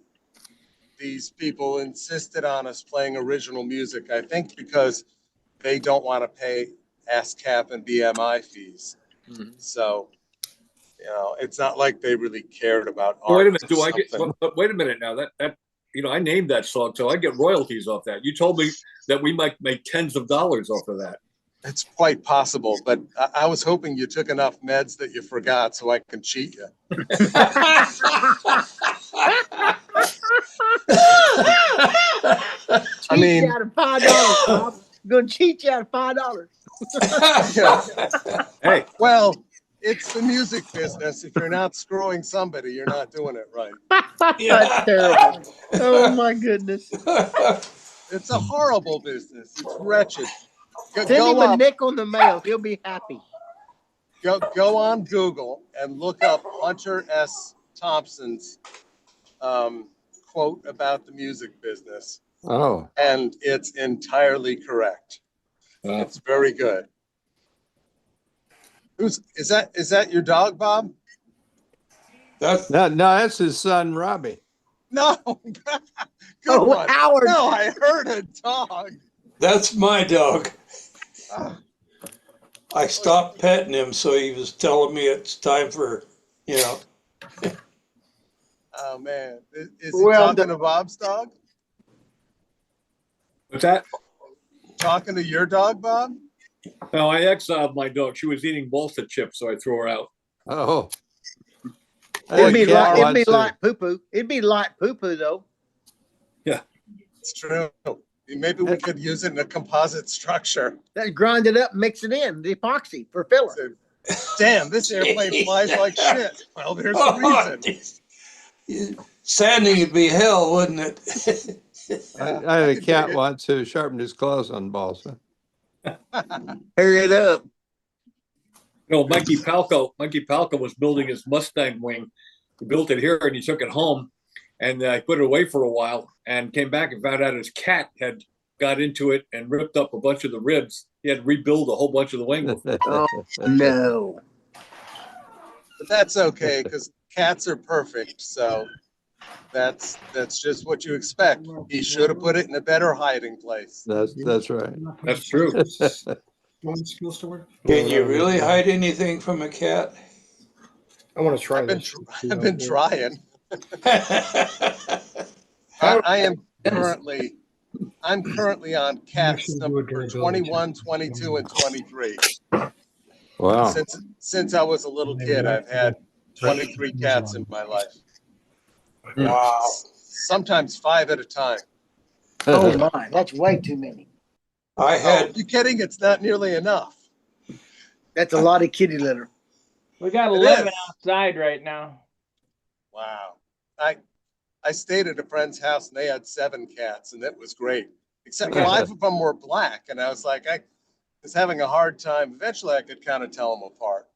these people insisted on us playing original music. I think because they don't want to pay ASCAP and BMI fees. Mm-hmm. So, you know, it's not like they really cared about art. Wait a minute. Wait a minute now. That I named that song, so I get royalties off that. You told me that we might make tens of dollars off of that. It's quite possible, but I was hoping you took enough meds that you forgot so I can cheat you. I mean, out of $5, Bob. I'm gonna cheat you out of $5. Yeah. Hey, well, it's the music business. If you're not screwing somebody, you're not doing it right. That's terrible. Oh my goodness. It's a horrible business. It's wretched. Send him a nickel in the mail. He'll be happy. Go on Google and look up Hunter S. Thompson's quote about the music business. Oh. And it's entirely correct. It's very good. Is that your dog, Bob? That's his son, Robbie. No. Good one. Howard. No, I heard a dog. That's my dog. I stopped petting him, so he was telling me it's time for, you know. Oh man, is he talking to Bob's dog? What's that? Talking to your dog, Bob? No, I exiled my dog. She was eating balsa chips, so I threw her out. Oh. It'd be like poo-poo. It'd be like poo-poo, though. Yeah. It's true. Maybe we could use it in a composite structure. Let's grind it up, mix it in, the epoxy for filler. Damn, this airplane flies like shit. Well, there's a reason. Sanding would be hell, wouldn't it? I had a cat once who sharpened his claws on balsa. Hurry it up. No, Mikey Palco was building his Mustang wing. He built it here and he took it home, and I put it away for a while and came back and found out his cat had got into it and ripped up a bunch of the ribs. He had to rebuild a whole bunch of the wing. Oh, no. But that's okay because cats are perfect. So that's just what you expect. He should have put it in a better hiding place. That's right. That's true. Can you really hide anything from a cat? I want to try I've this. been trying. I I'm currently on cats number 21, 22, and 23. Wow. Since I was a little kid, I've had 23 cats in my life. Wow. Sometimes 5 at a time. Oh my, that's way too many. I Oh, had, you kidding? It's not nearly enough. That's a lot of kitty litter. We got It 11 is. outside right now. Wow. I stayed at a friend's house and they had 7 cats, and it was great. Except 5 of them were black, and I was like, I was having a hard time. Eventually, I could kind of tell them apart.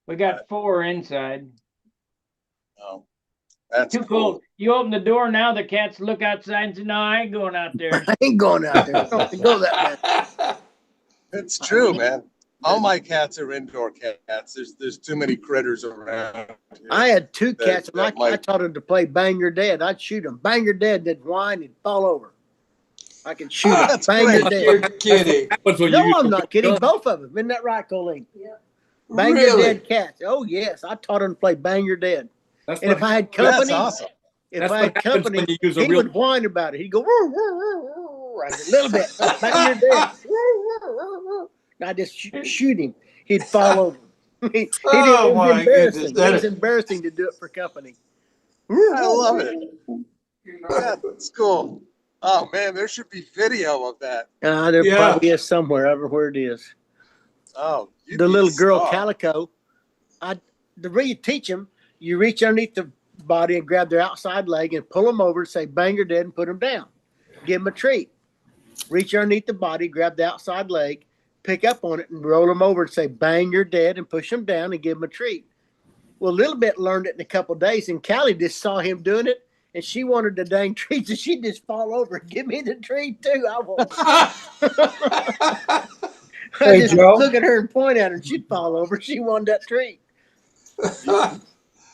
We got 4 inside. Oh, that's Too cool. cold. You open the door now, the cats look outside and say, "No, I ain't going out there." I ain't going out there. I don't have to go that bad. It's true, man. All my cats are indoor cats. There's too many critters around here. I had 2 cats, and that I might- taught them to play Bang Your Dead. I'd shoot them. Bang Your Dead, they'd whine and fall over. I could shoot them. That's Bang Your great. you're Dead. kidding. Happens when No, you use I'm a not kidding. gun. Both of them. Isn't that right, Colleen? Yeah. Bang Your Really? Dead cats. Oh, yes. I taught them to play Bang Your Dead. That's And what if I had That's company, awesome. if That's I what had happens company, when you use a he real- would whine about it. He'd go, "Woo, woo, woo, woo," a little bit. Bang Your Dead. Woo, woo, woo, woo. And I just shoot him. He'd fall over. It Oh, was my embarrassing. goodness. It was embarrassing to do it for company. I love it. That's cool. Oh man, there should be video of that. There Yeah. probably is somewhere, everywhere it is. Oh, you'd The be little a girl star. Calico, the way you teach them, you reach underneath the body and grab their outside leg and pull them over and say "Bang Your Dead" and put them down. Give them a treat. Reach underneath the body, grab the outside leg, pick up on it and roll them over and say "Bang Your Dead" and push them down and give them a treat. Well, Little Bit learned it in a couple of days, and Callie just saw him doing it, and she wanted the dang treat, so she'd just fall over and give me the treat too. I won't. I just Joe? look at her and point at her, and she'd fall over. She wanted that treat.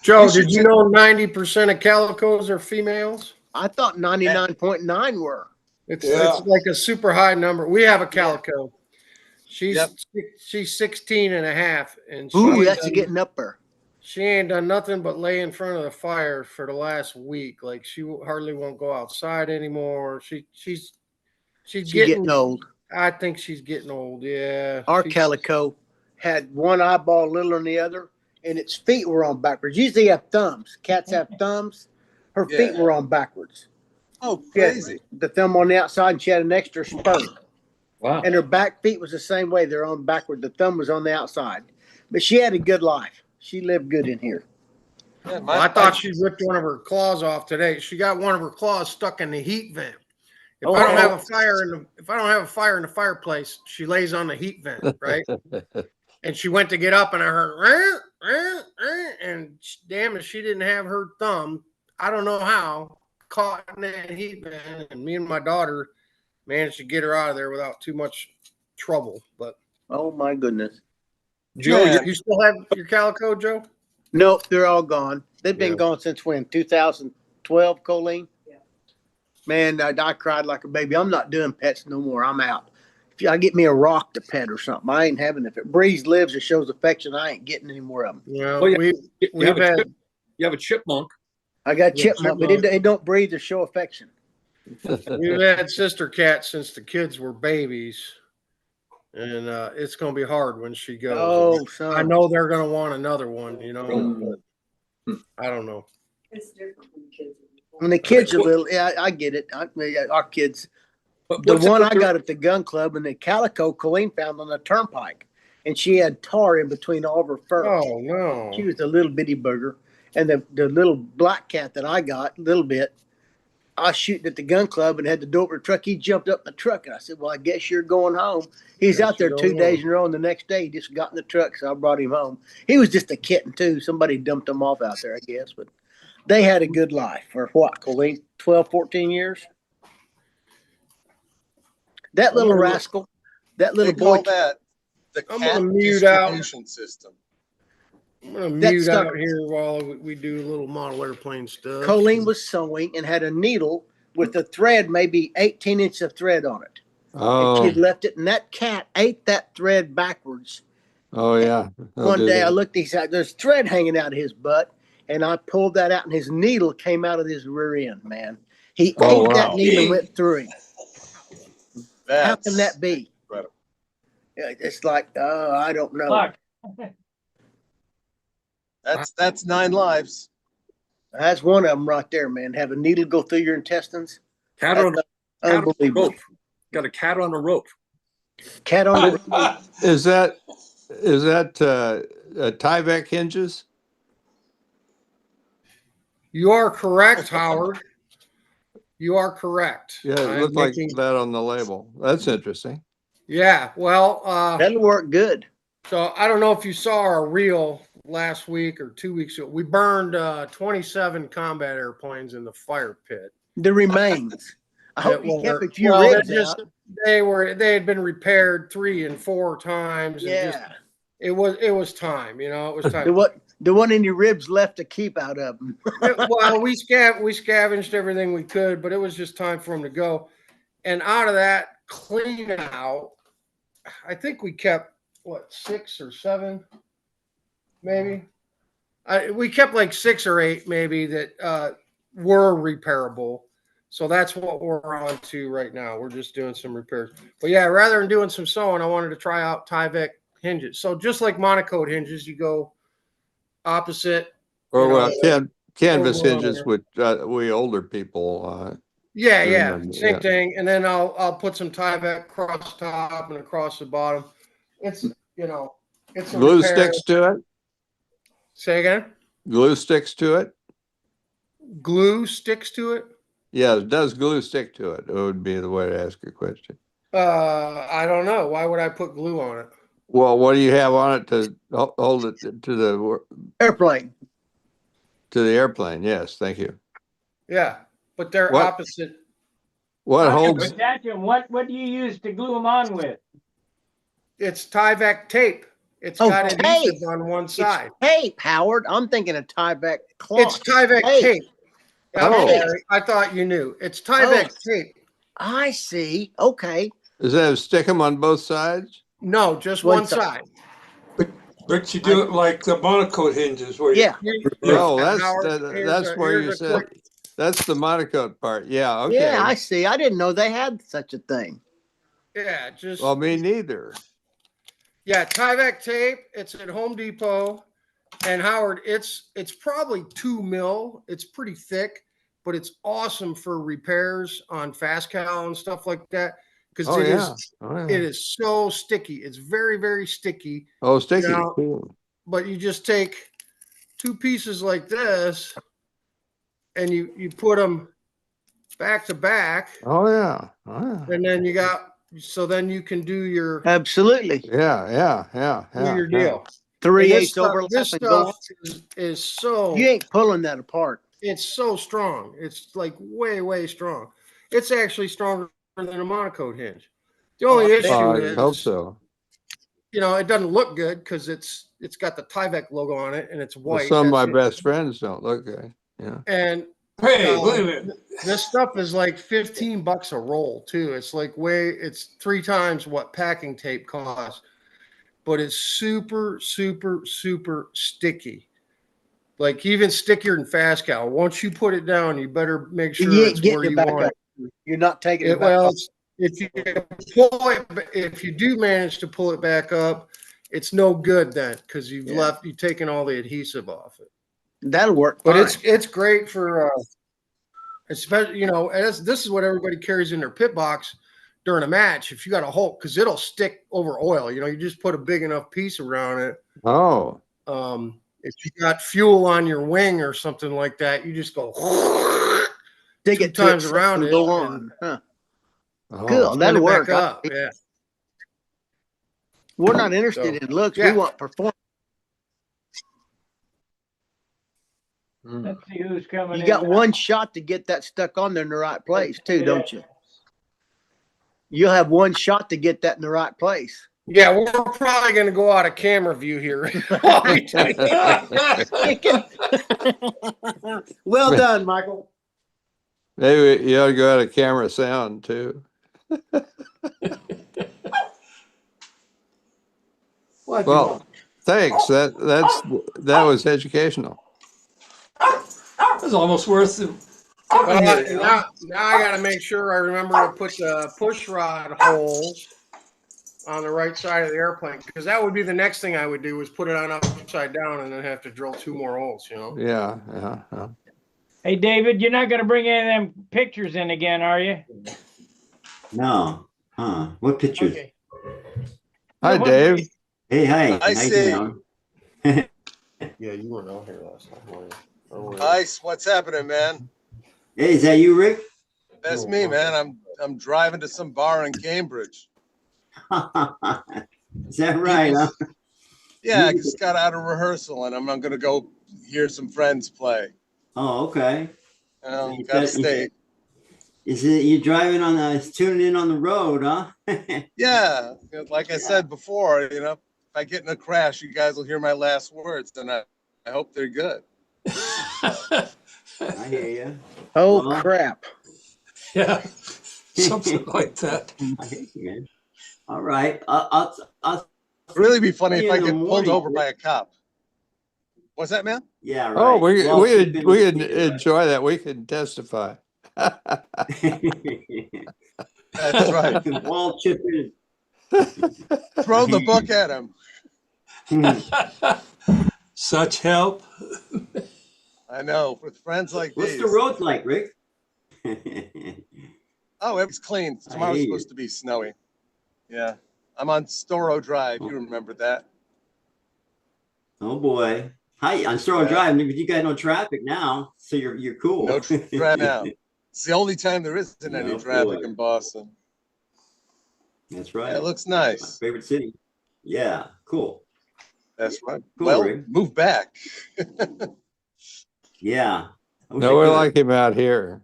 Joe, You should did you know 90% of calicos are females? I thought 99.9 were. It's Yeah. like a super high number. We have a calico. She's Yep. she's 16 and a half, and Ooh, that's getting up there. she ain't done nothing but lay in front of the fire for the last week. Like she hardly won't go outside anymore. She's She's getting old. I think she's getting old. Yeah. Our She's- calico had one eyeball littler than the other, and its feet were on backwards. Usually have thumbs. Cats have thumbs. Her feet Yeah. were on backwards. Oh, She had crazy. the thumb on the outside, and she had an extra spur. Wow. And her back feet was the same way. They're on backward. The thumb was on the outside. But she had a good life. She lived good in here. Yeah, Well, I thought she ripped one of her claws off today. She got one of her claws stuck in the heat vent. If I don't have a fire in the fireplace, she lays on the heat vent, right? And she went to get up, and I heard, and damn it, she didn't have her thumb. I don't know how, caught in that heat vent, and me and my daughter managed to get her out of there without too much trouble. But Oh, my goodness. Joe, Yeah. you still have your calico, Joe? Nope, they're all gone. They've been Yeah. gone since when? 2012, Colleen? Yeah. Man, I cried like a baby. I'm not doing pets no more. I'm out. If I get me a rock to pet or something, I ain't having it. If it breathes, lives, or shows affection, I ain't getting any more of them. Yeah, Well, yeah. we've you have, had you have a chipmunk. I got Yeah, chipmunk, but chipmunk. it don't breathe or show affection. we've had sister cats since the kids were babies, and it's gonna be hard when she goes. Oh, son. I know they're gonna want another one, you know. But I don't know. When the kids are little, yeah, I get it. Our kids. But The what's one it I with got at the gun club and the calico Colleen found on the turnpike, and she had tar in between all of her fur. Oh no. She was a little bitty booger. And the little black cat that I got, a little bit, I was shooting at the gun club and had the door of the truck. He jumped up in the truck, and I said, "Well, I guess you're going home." He's Guess out there you're 2 going days home. in a row, and the next day he just got in the truck, so I brought him home. He was just a kitten, too. Somebody dumped him off out there, I guess. But they had a good life for what, Colleen? 12, 14 years? That little rascal, that They little call boy. that the I'm cat gonna mute out. distribution system. I'm gonna That mute sucker- out here while we do a little model airplane stuff. Colleen was sewing and had a needle with a thread, maybe 18 inches of thread on it. And Oh, she'd left it, and that cat ate that thread backwards. oh yeah. They'll One do day I that. looked, there's thread hanging out of his butt, and I pulled that out, and his needle came out of his rear end, man. He Oh, ate that wow. needle and went through him. How can That's that be? incredible. It's like, I don't know. Luck. That's 9 lives. That's one of them right there, man. Have a needle go through your intestines. Cat That's on a unbelievable. rope. Got a cat on a rope. Cat on the Is that Tyvek hinges? You are correct, Howard. You are correct. Yeah, it I'm looked like making- that on the label. That's interesting. Yeah, well, that'll work good. so I don't know if you saw our reel last week or 2 weeks ago. We burned 27 combat airplanes in the fire pit. The remains. I hope you That kept were- a few well, ribs they're just- out. They had been repaired 3 and 4 times. And just, Yeah. it was time, it was time. The one any ribs left to keep out of them. Well, we scavenged everything we could, but it was just time for them to go. And out of that clean out, I think we kept 6 or 7, maybe. We kept like 6 or 8 maybe that were repairable. So that's what we're on to right now. We're just doing some repairs. But yeah, rather than doing some sewing, I wanted to try out Tyvek hinges. So just like monocoque hinges, you go opposite. Or You know, well, canvas over on hinges, there. which we older people. Yeah, doing yeah, them, same yeah. thing. And then I'll put some Tyvek across the top and across the bottom. It's it's a Glue repair. sticks to it. Say again. Glue sticks to it. Glue sticks to it. Yeah, does glue stick to it? It would be the way to ask a question. I don't know. Why would I put glue on it? Well, what do you have on it to hold it to the Airplane. airplane? Yes, thank you. Yeah, but they're What? opposite. What Okay, holds? but Jackson, what do you use to glue them on with? It's Tyvek tape. It's Oh, got tape. adhesive on one side. Tape, Howard. I'm thinking of Tyvek cloth. It's Tyvek tape. I'm Oh. sorry. I thought you knew. It's Tyvek tape. I see. Okay. Does that stick them on both sides? No, just One one side. But you do it like the monocoque hinges where Yeah. Oh, Howard, that's where you here's a said. quick- That's the monocoque part. Yeah. Okay. Yeah, I see. I didn't know they had such a thing. Yeah, just Well, me neither. yeah, Tyvek tape. It's at Home Depot. And Howard, it's probably 2 mil. It's pretty thick, but it's awesome for repairs on fast cal and stuff like that. Because Oh, it yeah. is Oh, yeah. it is so sticky. It's very, very sticky. Oh, sticky. Now- Cool. But you just take 2 pieces like this and you put them back to back, Oh, yeah. Oh, yeah. and then then you can do your Absolutely. Yeah. do your deal. 3/8 And overlap. this and go stuff is so You ain't pulling that apart. it's so strong. It's like way, way strong. It's actually stronger than a monocoque hinge. The only issue I is, hope so. it doesn't look good because it's got the Tyvek logo on it and it's Well, white. some of my That's it. best friends don't look good. Yeah. And Hey, wait a minute. this stuff is like $15 a roll too. It's like it's 3 times what packing tape costs, but it's super, super, super sticky. Like even stickier than fast cal. Once you put it down, you better make sure You ain't it's getting where it you back want up. it. You're not taking it back Well, up. if you do manage to pull it back up, it's no good then because you've taken all the adhesive off it. That'll work. But fine. it's great for especially this is what everybody carries in their pit box during a match. If you got a hole, because it'll stick over oil. You just put a big enough piece around it. Oh. If you got fuel on your wing or something like that, you just go dig 2 it times to around and it. go and on. Huh. Oh. Cool. spin That'll it work. back up. Yeah. We're not interested in looks. yeah. We want performance. Let's see who's coming You in. got one shot to get that stuck on there in the right place, too, don't you? You'll have one shot to get that in the right place. Yeah, we're probably going to go out of camera view here. while we do it. Well done, Michael. Maybe you ought to go out of camera sound too. What, Well, thanks. That was educational. It's almost worth the. Well, here, you know? now I got to make sure I remember to put the push rod holes on the right side of the airplane, because that would be the next thing I would do, is put it on upside down and then have to drill 2 more holes. You know. Yeah. Hey, David, you're not gonna bring any of them pictures in again, are you? No. Huh. What pictures? Okay. Hi, Dave. Hey, hi. I How you see. doing? Yeah, you weren't out here last time, were you? Or were you? Ice, what's happening, man? Hey, is that you, Rick? That's me, man. I'm driving to some bar in Cambridge. Is that right? Huh? Yeah, I just got out of rehearsal and I'm gonna go hear some friends play. Oh, okay. You Gotta said- stay. Is it you driving on the tuning in on the road, huh? Yeah, like I said before, you know, if I get in a crash, you guys will hear my last words, and I hope they're good. I hear you. Oh Well, crap! Yeah, something like that. I hear you, man. All right. I'll It'd really be funny see if you I in the get pulled morning. over by a cop. What's that, man? Yeah, right. Oh, We'll all chip in we this weekend, right? enjoy that. We can testify. That's right. We'll all chip in. Throw the book at him. Such help. I know. With friends like What's these. the roads like, Rick? Oh, it was clean. Tomorrow's hear you. supposed to be snowy. Yeah. I'm on Storo Drive. You remember that? Oh boy. Hi, on Storrow Yeah. Drive, but you got no traffic now, so you're cool. No traffic now. It's the only time there isn't any No, traffic boy. in Boston. That's right. Yeah, it looks My nice. favorite city. Yeah, cool. That's right. Cool, Well, Rick. move back. Yeah. I wish No, I we could. like him out here.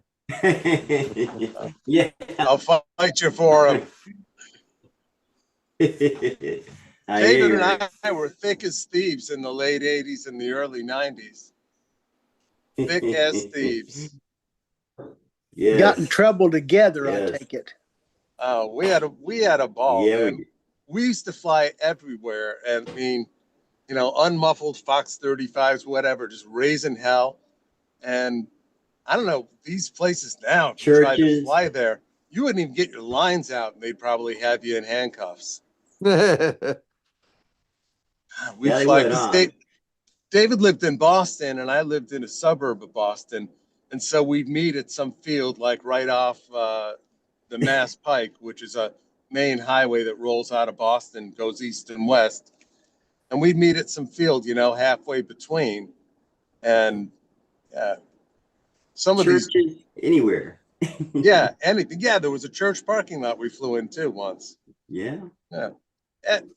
Yeah. I'll fight you for him. I hear David you, and Rick. I were thick as thieves in the late 80s and the early 90s. Thick as thieves. Yes. Got in trouble together, Yes. I take it. Oh, we had a ball, Yeah, man. We used to fly everywhere. And I mean, you know, unmuffled Fox 35s, whatever, just raising hell. And I don't know, these places now, if you tried to Churches. fly there, you wouldn't even get your lines out and they'd probably have you in handcuffs. We Yeah, they fly, would, 'cause huh? David lived in Boston and I lived in a suburb of Boston. And so we'd meet at some field, like right off the Mass Pike, which is a main highway that rolls out of Boston, goes east and west. And we'd meet at some field, you know, halfway between. And some of these, Churches anywhere. yeah, anything. Yeah, there was a church parking lot we flew into once. Yeah. Yeah. And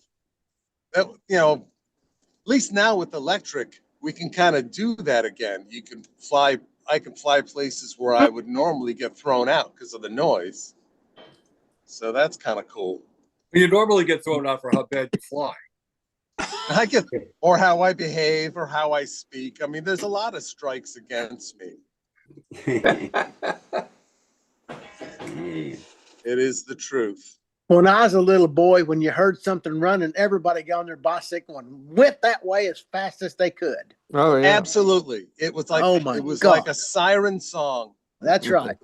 that, you know, at least now with electric, we can kind of do that again. You can fly, I can fly places where I would normally get thrown out because of the noise. So that's kind of cool. You normally get thrown out for how bad you fly. I get, or how I behave or how I speak. I mean, there's a lot of strikes against me. Hey. It is the truth. When I was a little boy, when you heard something running, everybody got on their bicycle and went that way as fast as they could. Oh yeah. Absolutely. It was like, Oh, my it was God. like a siren song. That's right.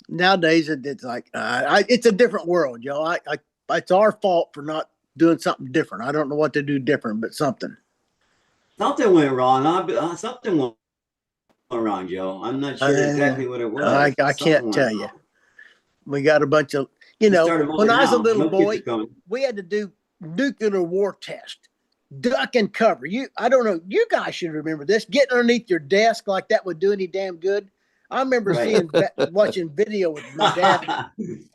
Nowadays, it's like it's a different world, yo. It's our fault for not doing something different. I don't know what to do different, but something. Something went wrong. Something went wrong, Joe. I'm not sure exactly what it was. I Something can't went tell you. wrong. We got a bunch of, We when started mowing I was a now. little No kids boy, are coming. we had to do nuclear war test, duck and cover. I don't know. You guys should remember this. Getting underneath your desk like that would do any damn good. I remember Right. watching video with my dad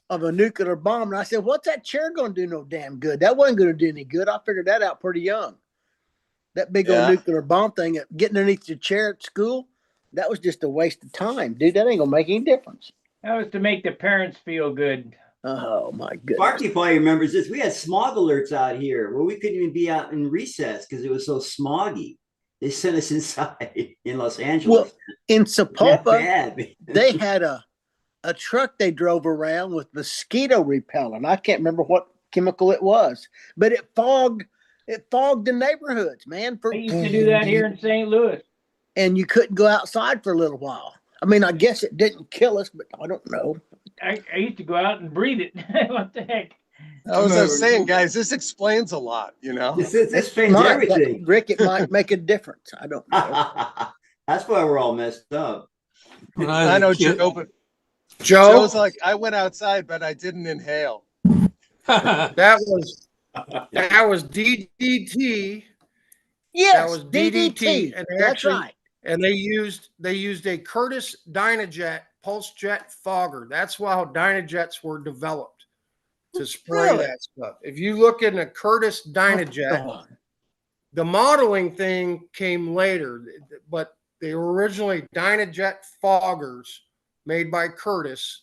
of a nuclear bomb, and I said, "What's that chair going to do? No damn good. That wasn't going to do any good." I figured that out pretty young. That big old Yeah. nuclear bomb thing, getting underneath your chair at school, that was just a waste of time, dude. That ain't gonna make any difference. That was to make the parents feel good. Oh my goodness. Sparky probably remembers this. We had smog alerts out here where we couldn't even be out in recess because it was so smoggy. They sent us inside in Los Angeles. Well, in That Sapulpa, bad. they had a truck they drove around with mosquito repellent. I can't remember what chemical it was, but it fogged the neighborhoods, man. I used to do that here in St. Louis. and you couldn't go outside for a little while. I mean, I guess it didn't kill us, but I don't know. I used to go out and breathe it. What the heck? I was saying, guys, this explains a lot, you know? This It explains might, everything. Rick, it might make a difference. I don't know. That's why we're all messed up. When I was know, a kid- Joe, but Joe, Joe's like, I went outside, but I didn't inhale. that was DDT. Yes, That was DDT. and That's actually, right. and they used a Curtis Dynajet pulse jet fogger. That's how Dynajets were developed, to spray Really? that stuff. If you look in a Curtis Dynajet, Oh, the modeling thing came later, but they were originally Dynajet foggers made by Curtis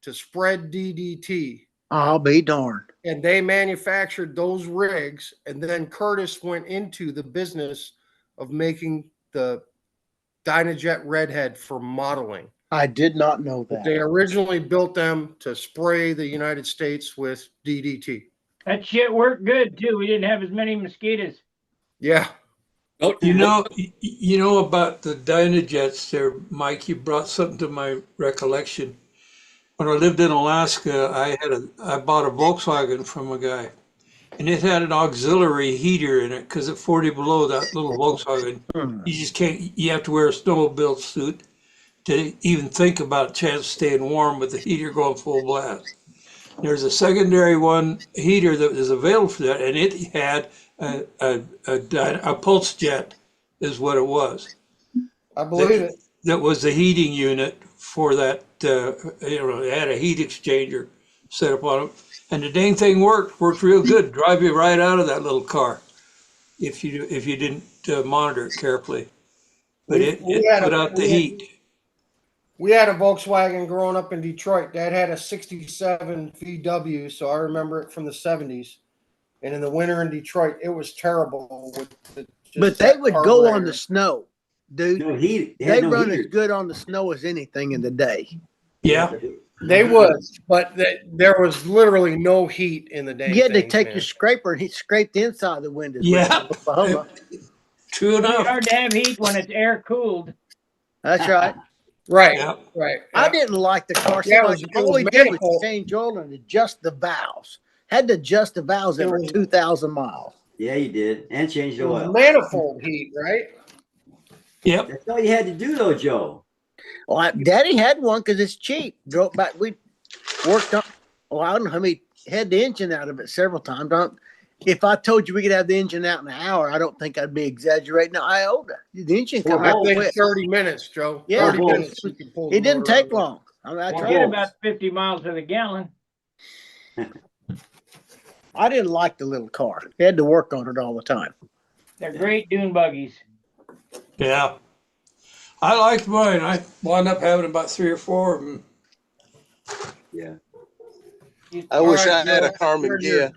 to spread DDT. I'll be darned. And they manufactured those rigs, and then Curtis went into the business of making the Dynajet Redhead for modeling. I did not know But they that. originally built them to spray the United States with DDT. That shit worked good too. We didn't have as many mosquitoes. Yeah. Oh, You know about the Dynajets there, Mike. You brought something to my recollection. When I lived in Alaska, I bought a Volkswagen from a guy, and it had an auxiliary heater in it because at 40 below, that little Volkswagen, you just can't. You have to wear a snowmobile suit to even think about a chance of staying warm with the heater going full blast. There's a secondary heater that was available for that, and it had a pulse jet, is what it was. I believe it. That was the heating unit for that. It had a heat exchanger set up on it, and the dang thing worked real good. Drive you right out of that little car if you didn't monitor it carefully. But it put out the heat. We had a Volkswagen growing up in Detroit. Dad had a 67 VW, so I remember it from the 70s. And in the winter in Detroit, it was terrible. But they would go on the snow, dude. No heat. They run as good on the snow as anything in the day. Yeah. They would, but there was literally no heat in the dang You had to things, take man. your scraper and scrape the inside of the windows. Yeah. Oklahoma. True It's enough. hard to have heat when it's air cooled. That's right. Right, Yeah. right. I didn't like the car. Yeah, Somebody, it all was we did was manifold. change oil and adjust the valves. Had to adjust the valves every 2,000 miles. Yeah, you did. And change the It was oil. manifold heat, right? Yep. That's all you had to do, though, Joe. Well, Daddy had one because it's cheap. Drove back. We worked on. Well, I don't know how many had the engine out of it several times. If I told you we could have the engine out in an hour, I don't think I'd be exaggerating the iota. The engine come I out think quick. 30 minutes, Joe. Yeah. 30 minutes. You can pull the It didn't motor take out. long. I mean, I Four tried. Get volts. about 50 miles to the gallon. I didn't like the little car. You had to work on it all the time. They're great dune buggies. Yeah. I liked mine. I wound up having about 3 or 4 of them. Yeah. I wish All I right, had a Joe. Carmen Here's your- Ghia.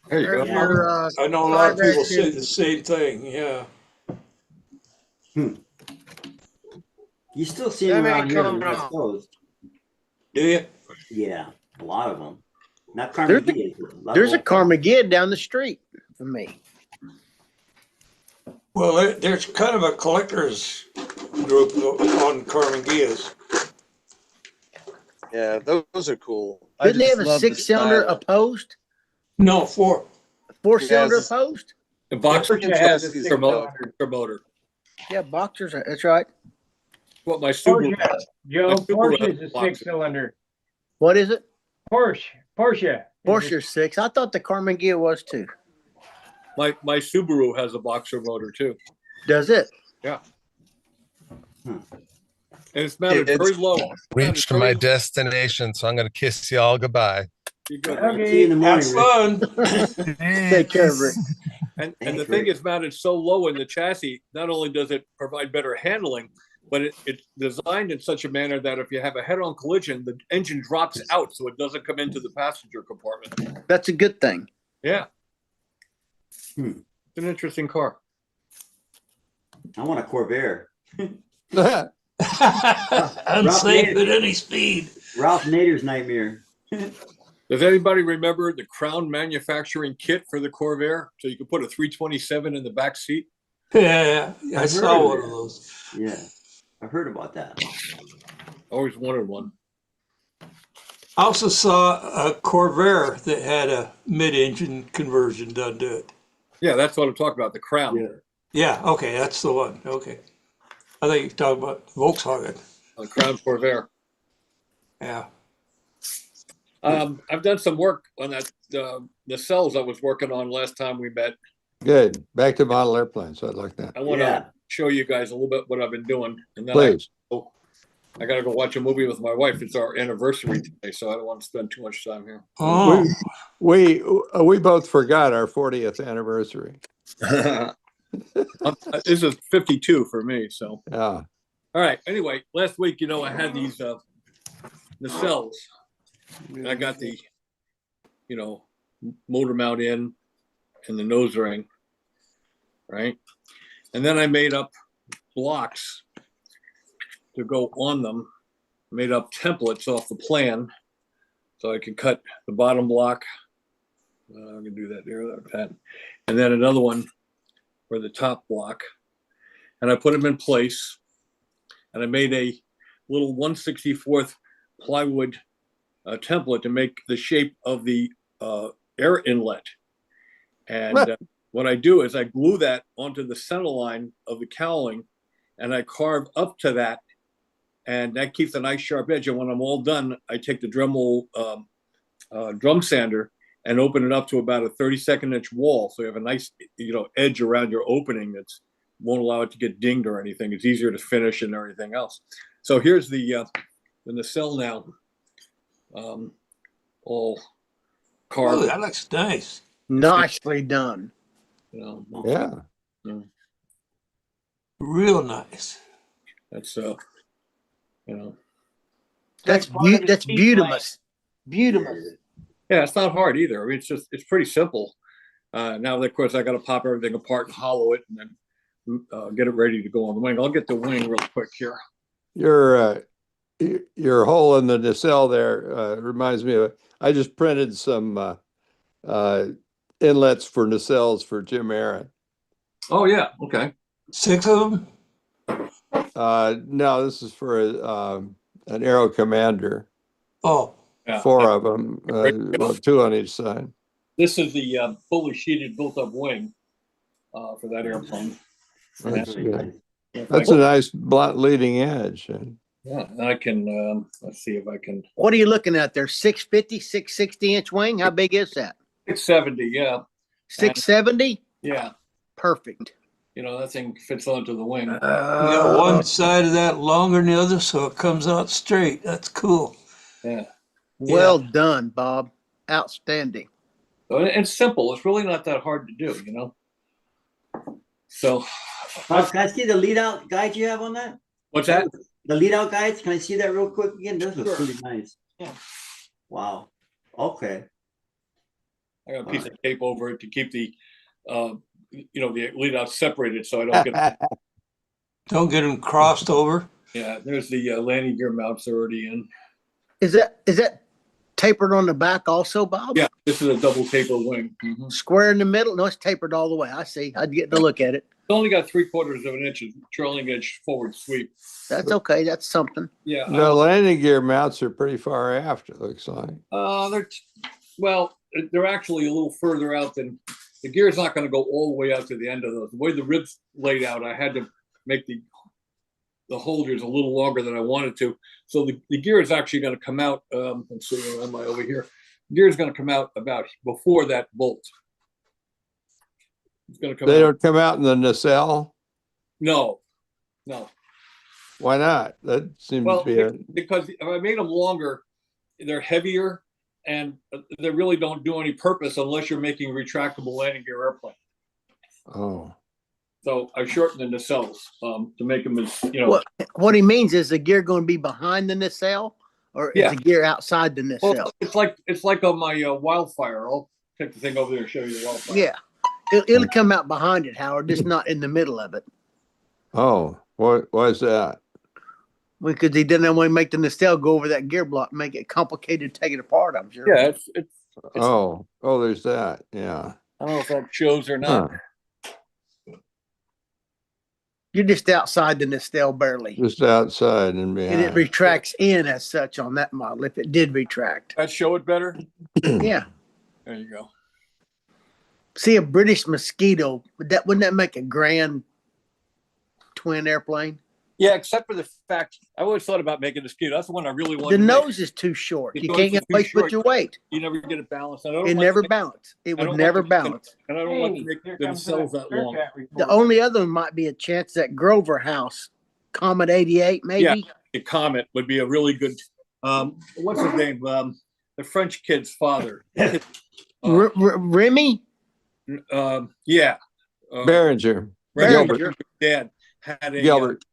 there you go. here's your, I know a lot of people Five say acres. the same thing. Yeah. You still see That them may around here on come the West out. Coast. Do you? Yeah, a lot of them. Not Carmen There's Ghia, but There's a lot of- Carmageddon down the street from me. Well, there's kind of a collector's group on Carmen Ghias. Yeah, those are cool. I Didn't they just have a love the 6-cylinder style. opposed? No, 4. 4-cylinder Yes. opposed? The boxer Porsche has a Boxer's six-cylinder. motor. Yeah, boxers. That's right. What my Subaru. Porsche, Joe, My Subaru Porsche has is a a boxer. 6-cylinder. What is it? Porsche. Porsche's 6. I thought the Carmageddon was too. My Subaru has a boxer motor too, Does it? and it's mounted It's- very low. Reached my destination, so I'm going to kiss you all goodbye. You're good. See you in the morning, Have Rick. fun. Take care of Rick. And Thanks, the thing Rick. is mounted so low in the chassis, not only does it provide better handling, but it's designed in such a manner that if you have a head-on collision, the engine drops out so it doesn't come into the passenger compartment. That's a good thing. Yeah. Hmm. It's an interesting car. I want a Corvair. Unsafe at any speed. Ralph Nader's nightmare. Does anybody remember the Crown manufacturing kit for the Corvair? So you could put a 327 in the back seat? Yeah, I I've saw heard of one it. of those. Yeah, I heard about that. Always wanted one. I also saw a Corvair that had a mid-engine conversion done to it. Yeah, that's what I'm talking about. The Crown. Yeah. Yeah, okay, that's the one. Okay. I think you're talking about Volkswagen. The Crown Corvair. Yeah. I've done some work on that. The cells I was working on last time we met. Good. Back to model airplanes. I'd like that. I want to Yeah. show you guys a little bit what I've been doing, and then Please. I got to go watch a movie with my wife. It's our anniversary today, so I don't want to spend too much time here. Oh, We both forgot our 40th anniversary. This is 52 for me. So, Yeah. all right. Anyway, last week, I had these nacelles. And I got the, motor mount in and the nose ring, right? And then I made up blocks to go on them, made up templates off the plan so I could cut the bottom block. I'm gonna do that there, like that. And then another one for the top block. And I put them in place, and I made a little 1/64 plywood template to make the shape of the air inlet. And what I do is I glue that onto the center line of the cowling, and I carve up to that, and that keeps a nice sharp edge. And when I'm all done, I take the Dremel drum sander and open it up to about a 32nd inch wall, so you have a nice edge around your opening that won't allow it to get dinged or anything. It's easier to finish and everything else. So here's the nacelle now, all carved. oh, that looks nice. Nicely done. Yeah. Real nice. That's That's beautiful. Beautiful. yeah, it's not hard either. I mean, it's pretty simple. Now, of course, I got to pop everything apart and hollow it, and then get it ready to go on the wing. I'll get the wing real quick here. Your hole in the nacelle there reminds me of, I just printed some inlets for nacelles for Jim Aaron. Oh yeah, okay. 6 of them? No, this is for an Aero Commander. Oh, Yeah. 4 of them, well, 2 on each side. This is the fully sheeted built-up wing for that airplane. That's Very good. nice. That's a nice blunt leading edge. Yeah, I can. Let's see if I can. What are you looking at there? 650, 660 inch wing? How big is that? 670, yeah, 670? yeah. Perfect. That thing fits onto the wing. you got one side of that longer than the other, so it comes out straight. That's cool. Yeah. Well done, Bob. Outstanding. So it's simple. It's really not that hard to do, So. Bob, can I see the lead out guide you have on that? What's that? The lead out guides. Can I see that real quick again? Those look really nice. Yeah. Wow. Okay. I got a piece of tape over it to keep the lead out separated so I don't get. Don't get them crossed over. Yeah, there's the landing gear mounts already in. Is that tapered on the back also, Bob? Yeah, this is a double taper wing. Mm-hmm. Square in the middle? No, it's tapered all the way. I see. I'd get to look at it. It's only got 3/4 of an inch of trailing edge forward sweep. That's okay. That's something. Yeah. The landing gear mounts are pretty far aft, it looks like. They're actually a little further out than the gear is not going to go all the way out to the end of those. The way the ribs laid out, I had to make the holders a little longer than I wanted to. So the gear is actually going to come out. Let's see, where am I over here? The gear is going to come out about before that bolt. It's going to come They out. don't come out in the nacelle? No. Why not? That seems Well, to be because if I made them longer, they're heavier and they really don't do any purpose unless you're making a retractable landing gear airplane. Oh. So I shortened the nacelles to make them as, What he means is the gear going to be behind the nacelle, or Yeah. is the gear outside the nacelle? Well, it's like on my Wildfire. I'll take the thing over there and show you the Wildfire. Yeah. It'll come out behind it, Howard, just not in the middle of it. Oh, why is that? Because he didn't want to make the nacelle go over that gear block, make it complicated to take it apart, I'm sure. Yeah, it's Oh, there's that. Yeah. I don't know if that shows or not. Huh. You're just outside the nacelle barely. just outside and And it behind. retracts in as such on that model, if it did retract. That show it better. Yeah. There you go. See, a British Mosquito, wouldn't that make a grand twin airplane? Yeah, except for the fact I always thought about making a Mosquito. That's the one I really wanted. The to make. nose is too short. The You nose can't is get too place to put short. your weight. You never get it balanced. It never balanced. It would never balance. And I don't like to make here the comes nacelles that long. aircraft report. The only other one might be a chance that Grover House, Comet 88, maybe. Yeah, the Comet would be a really good. What's his name? The French kid's father. Remy? Yeah. Behringer. Behringer. Dad had a Gilbert.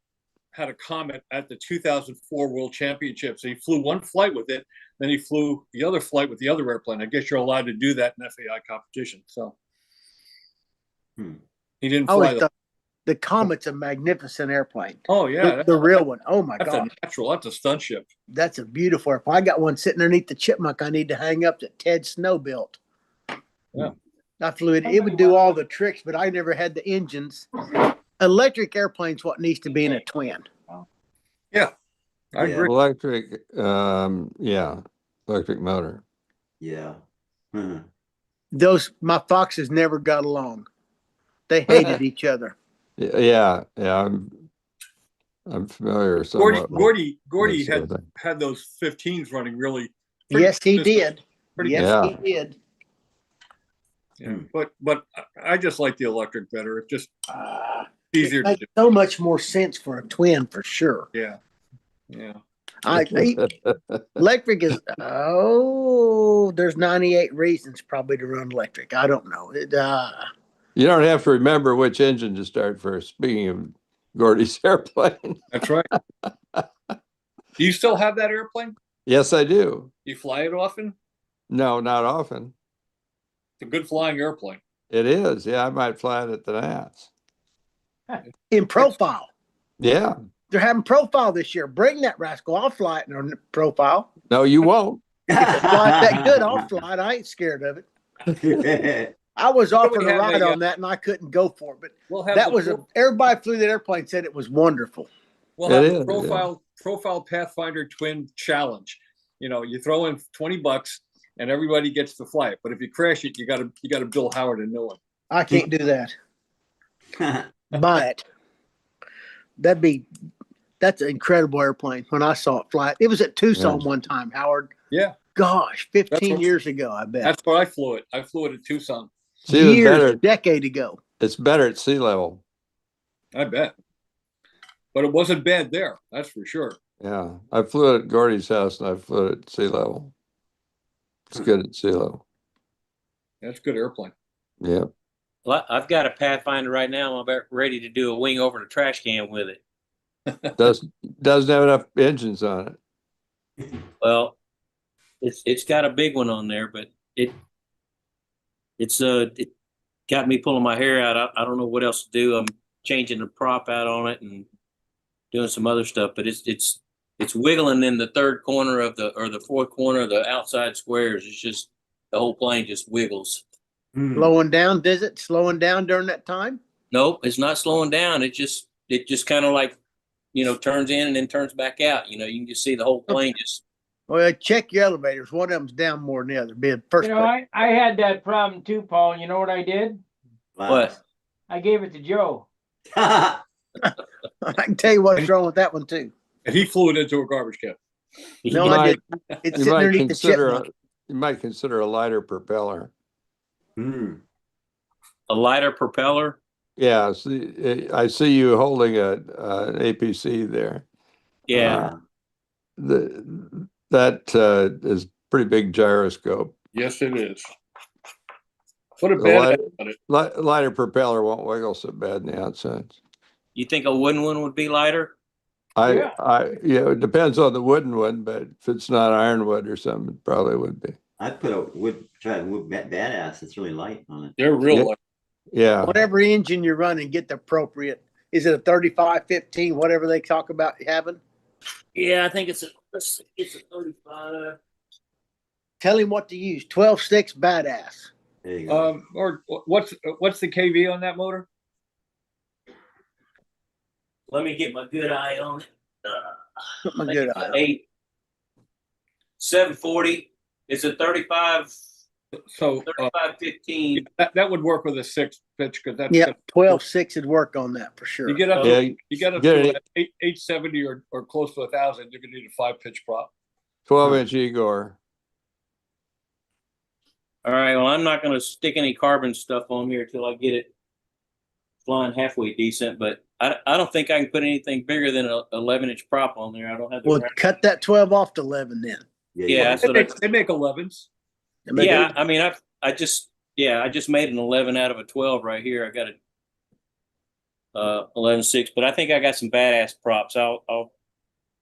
had a Comet at the 2004 World Championships. He flew one flight with it, then he flew the other flight with the other airplane. I guess you're allowed to do that in FAI competition. So he didn't I always fly. thought the Comet's a magnificent airplane. Oh yeah, The real one. Oh my that's gosh. a natural. That's a stunt ship. That's a beautiful airplane. I got one sitting underneath the Chipmunk I need to hang up that Ted Snow built. Yeah. I flew it. It would do all the tricks, but I never had the engines. Electric airplane's what needs to be in a twin. Yeah, I agree. Electric, yeah, electric motor. Yeah. My Foxes never got along. They hated each other. Yeah, I'm familiar somewhat. Gordy this sort of thing. had those 15s running really. Yes, he consistent. did. Yes, Yeah. he did. Yeah, but I just like the electric better. It's just easier It to makes do. so much more sense for a twin for sure. Yeah, yeah. Electric is there's 98 reasons probably to run electric. I don't know. You don't have to remember which engine to start first. Speaking of Gordy's airplane. That's right. Do you still have that airplane? Yes, I do. You fly it often? No, not often. It's a good flying airplane. It is. Yeah, I might fly it at the Nats. In profile. Yeah. They're having profile this year. Bring that rascal. I'll fly it in profile. No, you won't. If it flies that good, I'll fly it. I ain't scared of it. I was offered a ride on that and I couldn't go for it. But that was everybody flew that airplane said it was wonderful. We'll have a profile Pathfinder twin challenge. You know, you throw in $20 and everybody gets to fly it. But if you crash it, you gotta Bill Howard a new one. I can't do that. Buy it. That's an incredible airplane. When I saw it fly, it was at Tucson one time, Howard. Yeah. Gosh, 15 years ago, I bet. That's where I flew it. I flew it at Tucson. See, a decade ago. It's better at sea level. I bet. But it wasn't bad there. That's for sure. Yeah. I flew it at Gordy's house and I flew it at sea level. It's good at sea level. That's a good airplane. Yeah. Well, I've got a Pathfinder right now. I'm about ready to do a wing over the trash can with it. Doesn't have enough engines on it. Well, it's got a big one on there, but it got me pulling my hair out. I don't know what else to do. I'm changing the prop out on it and doing some other stuff, but it's wiggling in the third corner of the fourth corner of the outside squares. It's just the whole plane just wiggles. Slowing down, does it? Slowing down during that time? Nope, it's not slowing down. It just kind of like, turns in and then turns back out. You can just see the whole plane just. Well, check your elevators. One of them's down more than the other. Be the first. I had that problem too, Paul. You know what I did? What? I gave it to Joe. I can tell you what's wrong with that one too. And he flew it into a garbage can. No, I did. It's sitting underneath the Chipmunk. You might consider a lighter propeller. A lighter propeller? Yeah, I see you holding an APC there. Yeah. That is pretty big gyroscope. Yes, it is. Put a bed on it. Lighter propeller won't wiggle so bad in the outsides. You think a wooden one would be lighter? Yeah, it depends on the wooden one, but if it's not ironwood or something, it probably would be. I'd put a wood badass. It's really light on it. They're real light. Yeah. Whatever engine you're running, get the appropriate. Is it a 35-15, whatever they talk about having? Yeah, I think it's a 35. Tell him what to use. 12.6 badass. There you go. Or what's the KV on that motor? let me get my good eye on it. Put my I think good it's eye an on it. 740. It's a 35, So 3515. that would work with a 6 pitch because that's Yeah, 12.6 would work on that for sure. you get up Yeah, to you get up get to it. 870 or close to 1,000. You're gonna need a 5 pitch prop. 12-inch Igor. All right. Well, I'm not going to stick any carbon stuff on here till I get it flying halfway decent. But I don't think I can put anything bigger than an 11-inch prop on there. I don't have the. Well, cut that 12 off to 11 then. Yeah, that's what They make 11s. Yeah, I mean, I just made an 11 out of a 12 right here. I got a 11.6, but I think I got some badass props. I'll Or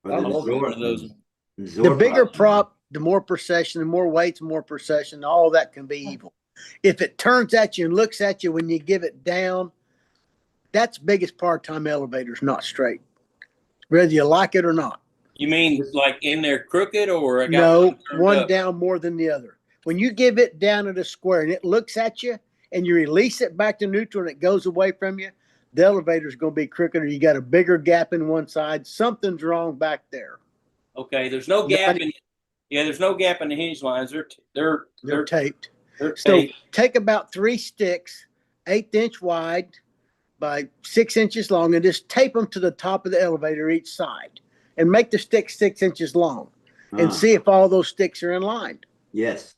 get one of those. The bigger prop, the more procession, the more weights, more procession, all that can be evil. If it turns at you and looks at you when you give it down, that's biggest part-time elevators, not straight. Whether you like it or not. You mean like in there crooked, or I got No, turned one up? down more than the other. When you give it down at a square and it looks at you and you release it back to neutral and it goes away from you, the elevator's going to be crooked, or you got a bigger gap in one side. Something's wrong back there. Okay, there's no gap in. Yeah, there's no gap in the hinge lines. They're taped. They're So taped. take about 3 sticks, 1/8 inch wide by 6 inches long, and just tape them to the top of the elevator each side, and make the stick 6 inches long, and see if all those sticks are in line. Yes.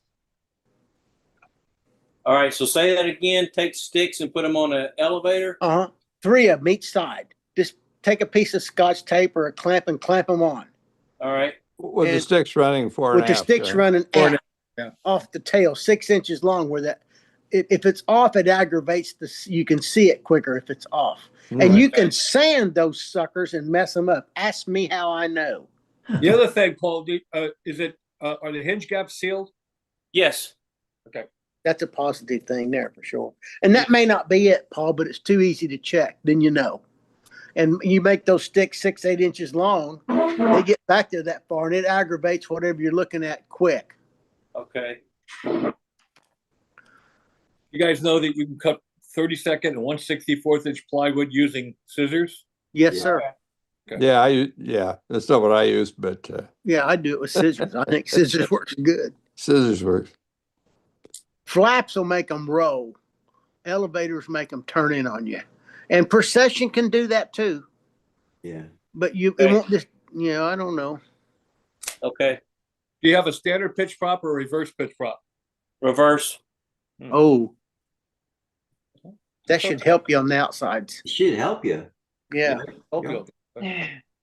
All right, so say that again. Take sticks and put them on an elevator. 3 of them each side. Just take a piece of Scotch tape or a clamp and clamp them on. All right. With the And sticks running 4 with and the a half, sticks right? running 4 and out, off the tail, 6 inches long. Where that, if it's off, it aggravates the. You can see it quicker if it's off, and you can sand those suckers and mess them up. Ask me how I know. The other thing, Paul, is it are the hinge gaps sealed? Yes. Okay. That's a positive thing there for sure. And that may not be it, Paul, but it's too easy to check. Then you know. And you make those sticks 6-8 inches long, they get back there that far, and it aggravates whatever you're looking at quick. Okay. You guys know that you can cut 32nd and 1/64 inch plywood using scissors? Yes, sir. Okay. Yeah, that's not what I use, but Yeah, I do it with scissors. I think scissors works good. scissors works. Flaps will make them roll. Elevators make them turn in on you. And procession can do that too. Yeah. But it won't just, I don't know. Okay. Do you have a standard pitch prop or a reverse pitch prop? Reverse. Oh. That should help you on the outsides. It should help you. Yeah.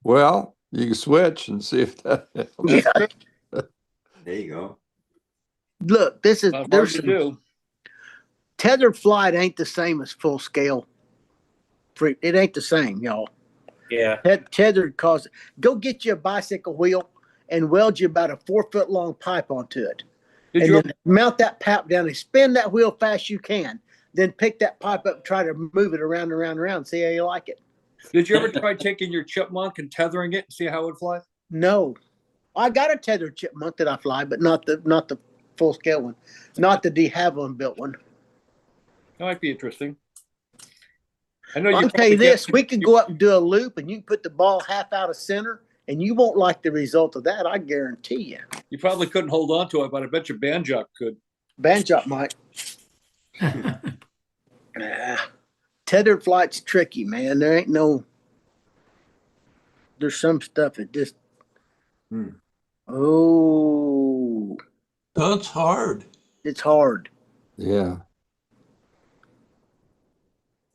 Well, you can switch and see if that helps. Yeah. There you go. Look, there's do. some tethered flight ain't the same as full scale. It ain't the same, y'all. Yeah. Tethered go get you a bicycle wheel and weld you about a 4-foot long pipe onto it. Then mount that pipe down and spin that wheel fast you can. Then pick that pipe up and try to move it around and around and around. See how you like it. Did you ever try taking your chipmunk and tethering it and see how it would fly? No. I got a tethered chipmunk that I fly, but not the full scale one. Not the de Havilland built one. That might be interesting. I know I'll tell you this, we could go up and do a loop and you can put the ball half out of center and you won't like the result of that, I guarantee you. You probably couldn't hold on to it, but I bet your Banjock could. Banjock might. Tethered flight's tricky, man. There ain't no. There's some stuff that just. Oh. That's hard. It's hard. Yeah.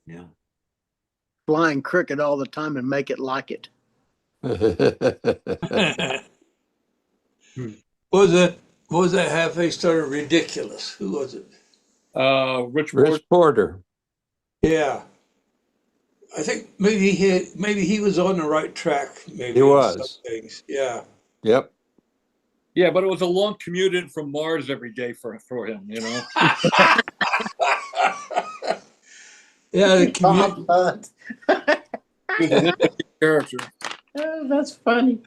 Yeah. Flying crooked all the time and make it like it. What was that half-a started ridiculous? Who was it? Rich Porter. Yeah. I think maybe he was on the right track. Maybe He was. Some things. Yeah. Yep. Yeah, but it was a long commute in from Mars every day for him, Yeah, the commute. He's an interesting character. Oh, that's funny.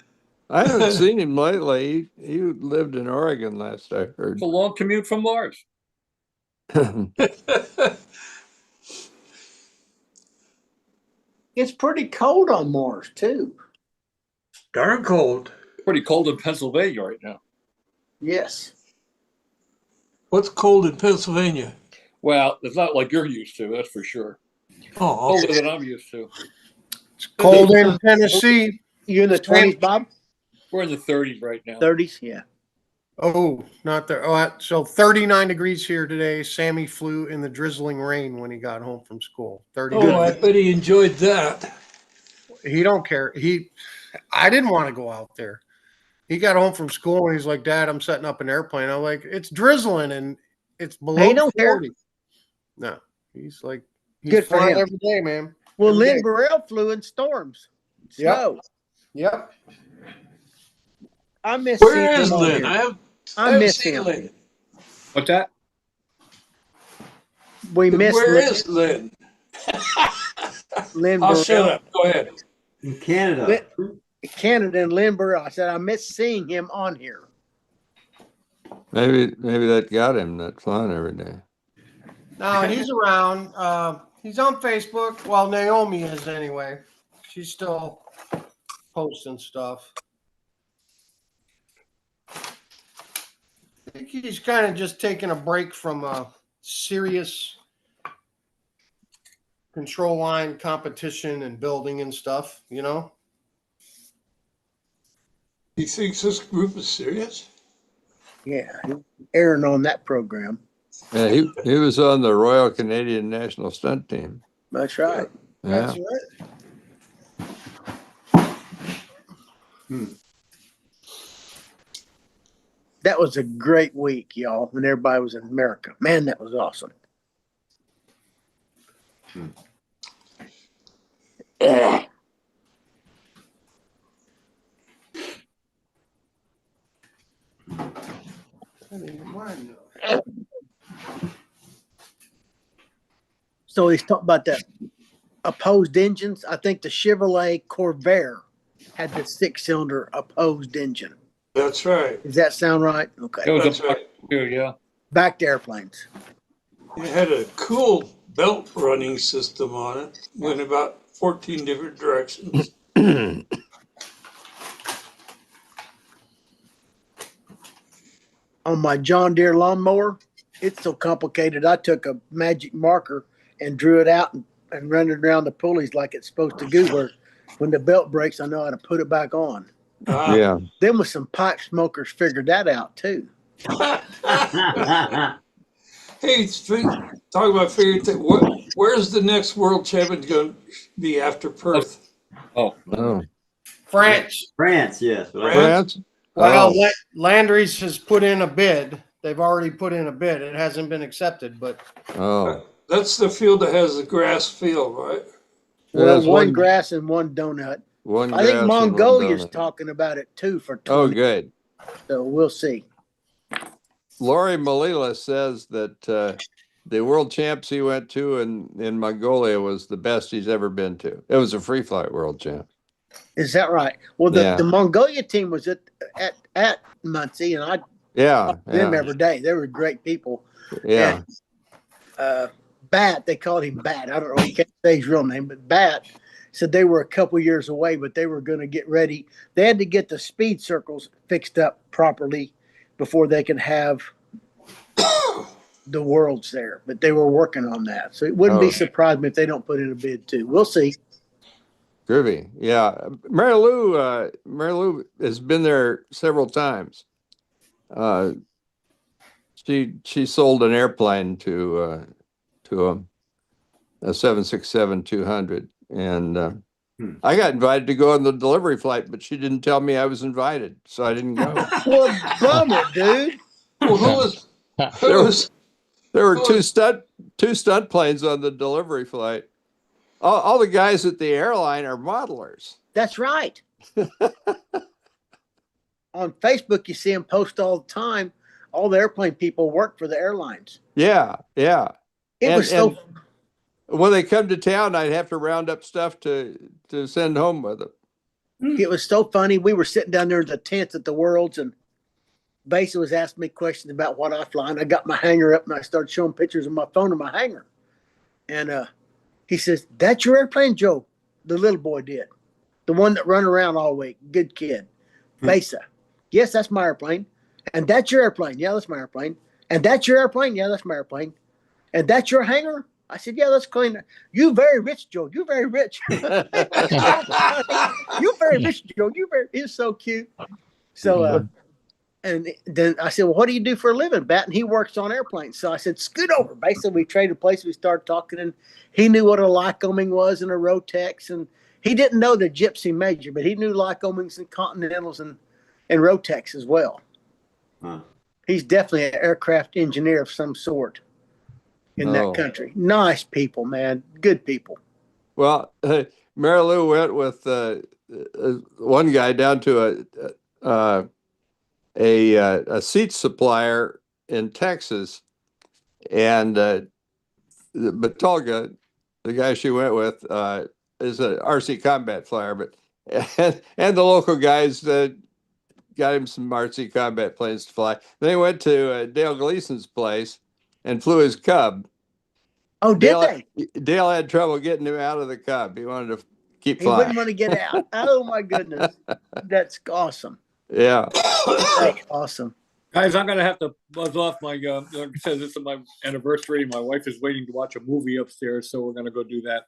I haven't seen him lately. He lived in Oregon last I heard. It's a long commute from Mars. It's pretty cold on Mars too. Darn cold. Pretty cold in Pennsylvania right now. Yes. What's cold in Pennsylvania? Well, it's not like you're used to, that's for sure. Oh, Colder than I'm used to. It's cold in Tennessee. You in the 20s, Bob? We're in the 30s right now. 30s, yeah. Oh, not there. Oh, so 39 degrees here today. Sammy flew in the drizzling rain when he got home from school. 30. oh, I bet he enjoyed that. He don't care. I didn't want to go out there. He got home from school and he's like, Dad, I'm setting up an airplane. I'm like, it's drizzling and it's below He don't care. 40. No, he's like, he's Good for flying him. every day, man. Well, Every Lynn day. Burrell flew in storms. Yep. Snow. Yep. I miss Where seeing is him on Lynn? here. I haven't miss seen him. Lynn. What's that? We miss Where Lynn, is Lynn? Lynn I'll Burrell. shut up. Go ahead. In Canada. Canada and Lynn Burrell. I said, I miss seeing him on here. Maybe that got him not flying every day. No, he's around. He's on Facebook. Well, Naomi is anyway. She's still posting stuff. I think he's kind of just taking a break from a serious control line competition and building and stuff, you know? He thinks this group is serious? Yeah, Aaron on that program. Yeah, he was on the Royal Canadian National Stunt Team. That's right. Yeah. That's right. That was a great week, y'all, when everybody was in America. Man, that was awesome. So he's talking about the opposed engines. I think the Chevrolet Corvair had the 6-cylinder opposed engine. That's right. Does that sound right? It Okay. was That's a right. too, yeah. Back to airplanes. It had a cool belt running system on it. Went about 14 different directions. On my John Deere lawnmower, it's so complicated. I took a magic marker and drew it out and run it around the pulleys like it's supposed to go. Where when the belt breaks, I know how to put it back on. Yeah. Then with some pipe smokers figured that out too. Hey, talk about figuring things. Where's the next world champion going to be after Perth? Oh, France. France, yes. France? Well, Oh. Landry's has put in a bid. They've already put in a bid. It hasn't been accepted, but Oh. That's the field that has the grass field, right? Well, There's one grass and one donut. One I think grass and one Mongolia's donut. talking about it too for 20. Oh, good. So we'll see. Lori Malila says that the world champs he went to in Mongolia was the best he's ever been to. It was a free flight world champ. Is that right? Well, Yeah. the Mongolia team was at Muncie, and I Yeah. talked to them Yeah. every day. They were great people. Yeah. Bat, they called him Bat. I don't know, he can't say his real name, but Bat said they were a couple years away, but they were going to get ready. They had to get the speed circles fixed up properly before they could have the worlds there. But they were working on that, so it wouldn't be Oh. surprised me if they don't put in a bid too. We'll see. Groovy. Yeah. Mary Lou has been there several times. She sold an airplane to him, a 767-200, and I got invited to go on the delivery flight, but she didn't tell me I was invited, so I didn't go. Well, bummer, dude. Well, who was There were two stunt planes on the delivery flight. All the guys at the airline are modelers. That's right. On Facebook, you see them post all the time. All the airplane people work for the airlines. Yeah, yeah. It was so. When they come to town, I'd have to round up stuff to send home with them. It was so funny. We were sitting down there in the tent at the Worlds, and Basa was asking me questions about what I fly. And I got my hanger up, and I started showing pictures of my phone of my hanger. And he says, "That's your airplane, Joe. The little boy did. The one that run around all week. Good kid. Besa. Yes, that's my airplane. And that's your airplane. Yeah, that's my airplane. And that's your airplane. Yeah, that's my airplane. And that's your hangar. I said, yeah, let's clean. You very rich, Joe. You very rich. You very rich, Joe. You very. It's so cute. So, and then I said, well, what do you do for a living, Bat? And he works on airplanes. So I said, scoot over. Basically, we traded places. We started talking, and he knew what a Lycoming was and a Rotex, and he didn't know the Gypsy Major, but he knew Lycomings and Continentals and Rotex as well. Huh. He's definitely an aircraft engineer of some sort in that country. Nice people, man. Good people. Well, Mary Lou went with one guy down to a seat supplier in Texas, and Batolga, the guy she went with, is an RC combat flyer, but and the local guys got him some RC combat planes to fly. Then he went to Dale Gleason's place and flew his Cub. Oh, did Dale had trouble getting him out of the Cub. He wanted to keep he flying. wouldn't want to get out. Oh my goodness, that's awesome. Yeah, That's awesome. Guys, I'm gonna have to buzz off. My like I said, this is my anniversary. My wife is waiting to watch a movie upstairs, so we're gonna go do that.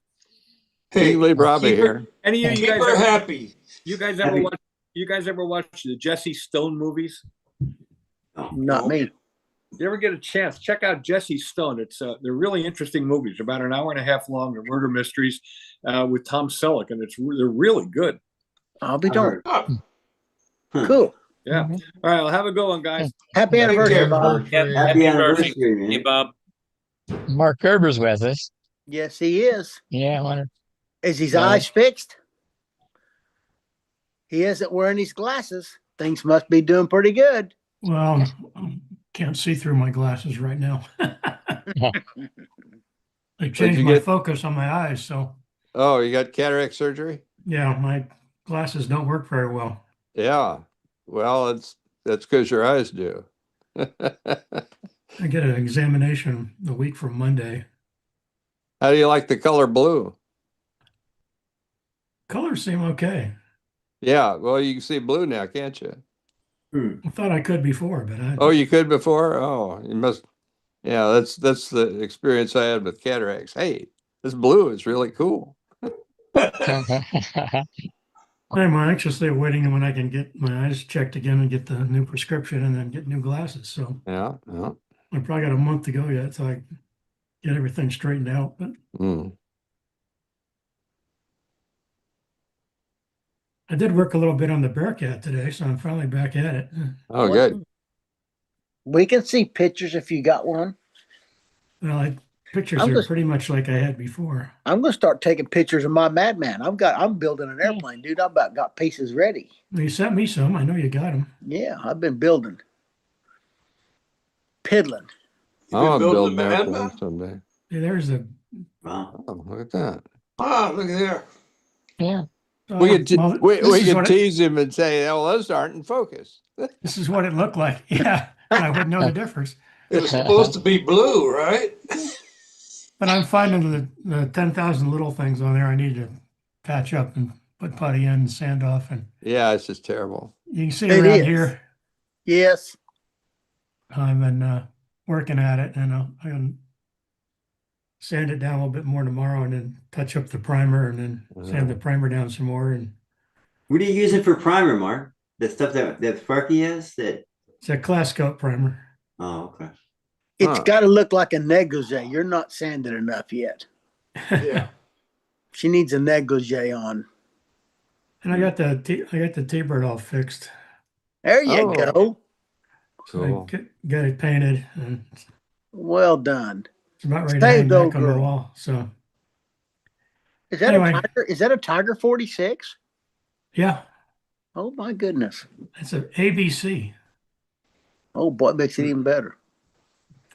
Hey, leave Robbie here. Any of you keep guys her happy. You guys ever watch? You guys ever watch the Jesse Stone movies? Not me. You ever get a chance, check out Jesse Stone. It's they're really interesting movies, about an hour and a half long. They're murder mysteries with Tom Selleck, and they're really good. I'll be darned. Oh, Cool. Yeah. All right. Well, have a good one, guys. Happy anniversary, Bob. Happy anniversary, man. Hey, Bob. Mark Gerber's with us. Yes, he is. Yeah, I wonder. Is his eyes fixed? He isn't wearing his glasses. Things must be doing pretty good. Well, can't see through my glasses right now. I changed my focus on my eyes, so Oh, you got cataract surgery? yeah, my glasses don't work very well. Yeah. Well, that's because your eyes do. I get an examination a week from Monday. How do you like the color blue? Colors seem okay. Yeah, well, you can see blue now, can't you? I thought I could before, but I Oh, you could before? Oh, you must. Yeah, that's the experience I had with cataracts. Hey, this blue is really cool. I'm anxiously waiting when I can get my eyes checked again and get the new prescription and then get new glasses. So Yeah. I probably got a month to go yet, so I get everything straightened out. But I did work a little bit on the Bearcat today, so I'm finally back at it. Oh, good. We can see pictures if you got one. Well, pictures are pretty much like I had before. I'm gonna start taking pictures of my Madman. I'm building an airplane, dude. I about got pieces ready. You sent me some. I know you got them. Yeah, I've been building. Piddling. I'll build an Madman? airplane someday. Hey, there's a Wow. Oh, look at that. Ah, look at there. Yeah. We could well, we this is could tease him and say, "Oh, those aren't in focus." This is what it looked like. Yeah, I wouldn't know the difference. It was supposed to be blue, right? But I'm finding the 10,000 little things on there I need to patch up and put putty in and sand off. And Yeah, it's just terrible. you can see It around is. here, Yes. I've been working at it, and I'm going to sand it down a little bit more tomorrow and then touch up the primer and then sand the primer down some more. And What are you using for primer, Mark? The stuff that Sparky has? That it's a Class Coat primer. Oh, okay. It's got to look like a negligee. You're not sanded enough yet. Yeah. She needs a negligee on. And I got the T-bird all fixed. There you Oh. go. So Cool. I got it painted, and Well done. it's about ready to Stay hang though, back on the girl. wall. So Is that Anyway. a Tiger? Is that a Tiger 46? yeah, Oh my goodness. it's a ABC. Oh boy, it makes it even better.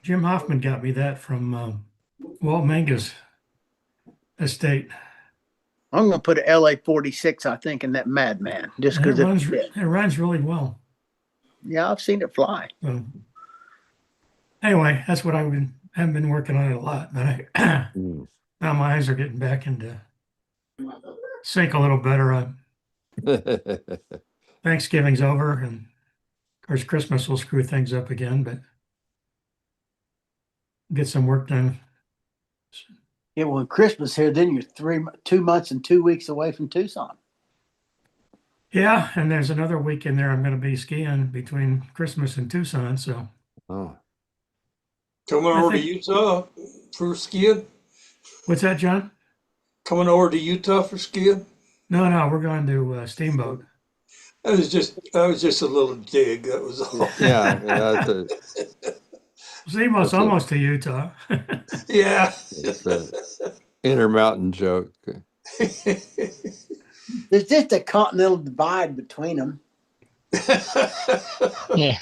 Jim Hoffman got me that from Walt Manga's estate. I'm gonna put an LA 46, I think, in that Madman, just And because it runs really well. yeah, I've seen it fly. So anyway, that's what haven't been working on it a lot. But I, now my eyes are getting back into sink a little better. Thanksgiving's over, and of course Christmas will screw things up again, but get some work done. Yeah, well, Christmas here, then you're 2 months and 2 weeks away from Tucson. Yeah, and there's another week in there I'm going to be skiing between Christmas and Tucson. So Oh, Coming I over to think- Utah for skiing? what's that, John? Coming over to Utah for skiing? No, we're going to Steamboat. That was just a little dig. That was all. yeah, that's a, Steamboat's That's a- almost to Utah. Yeah. it's a intermountain joke. There's just a continental divide between them. Yeah.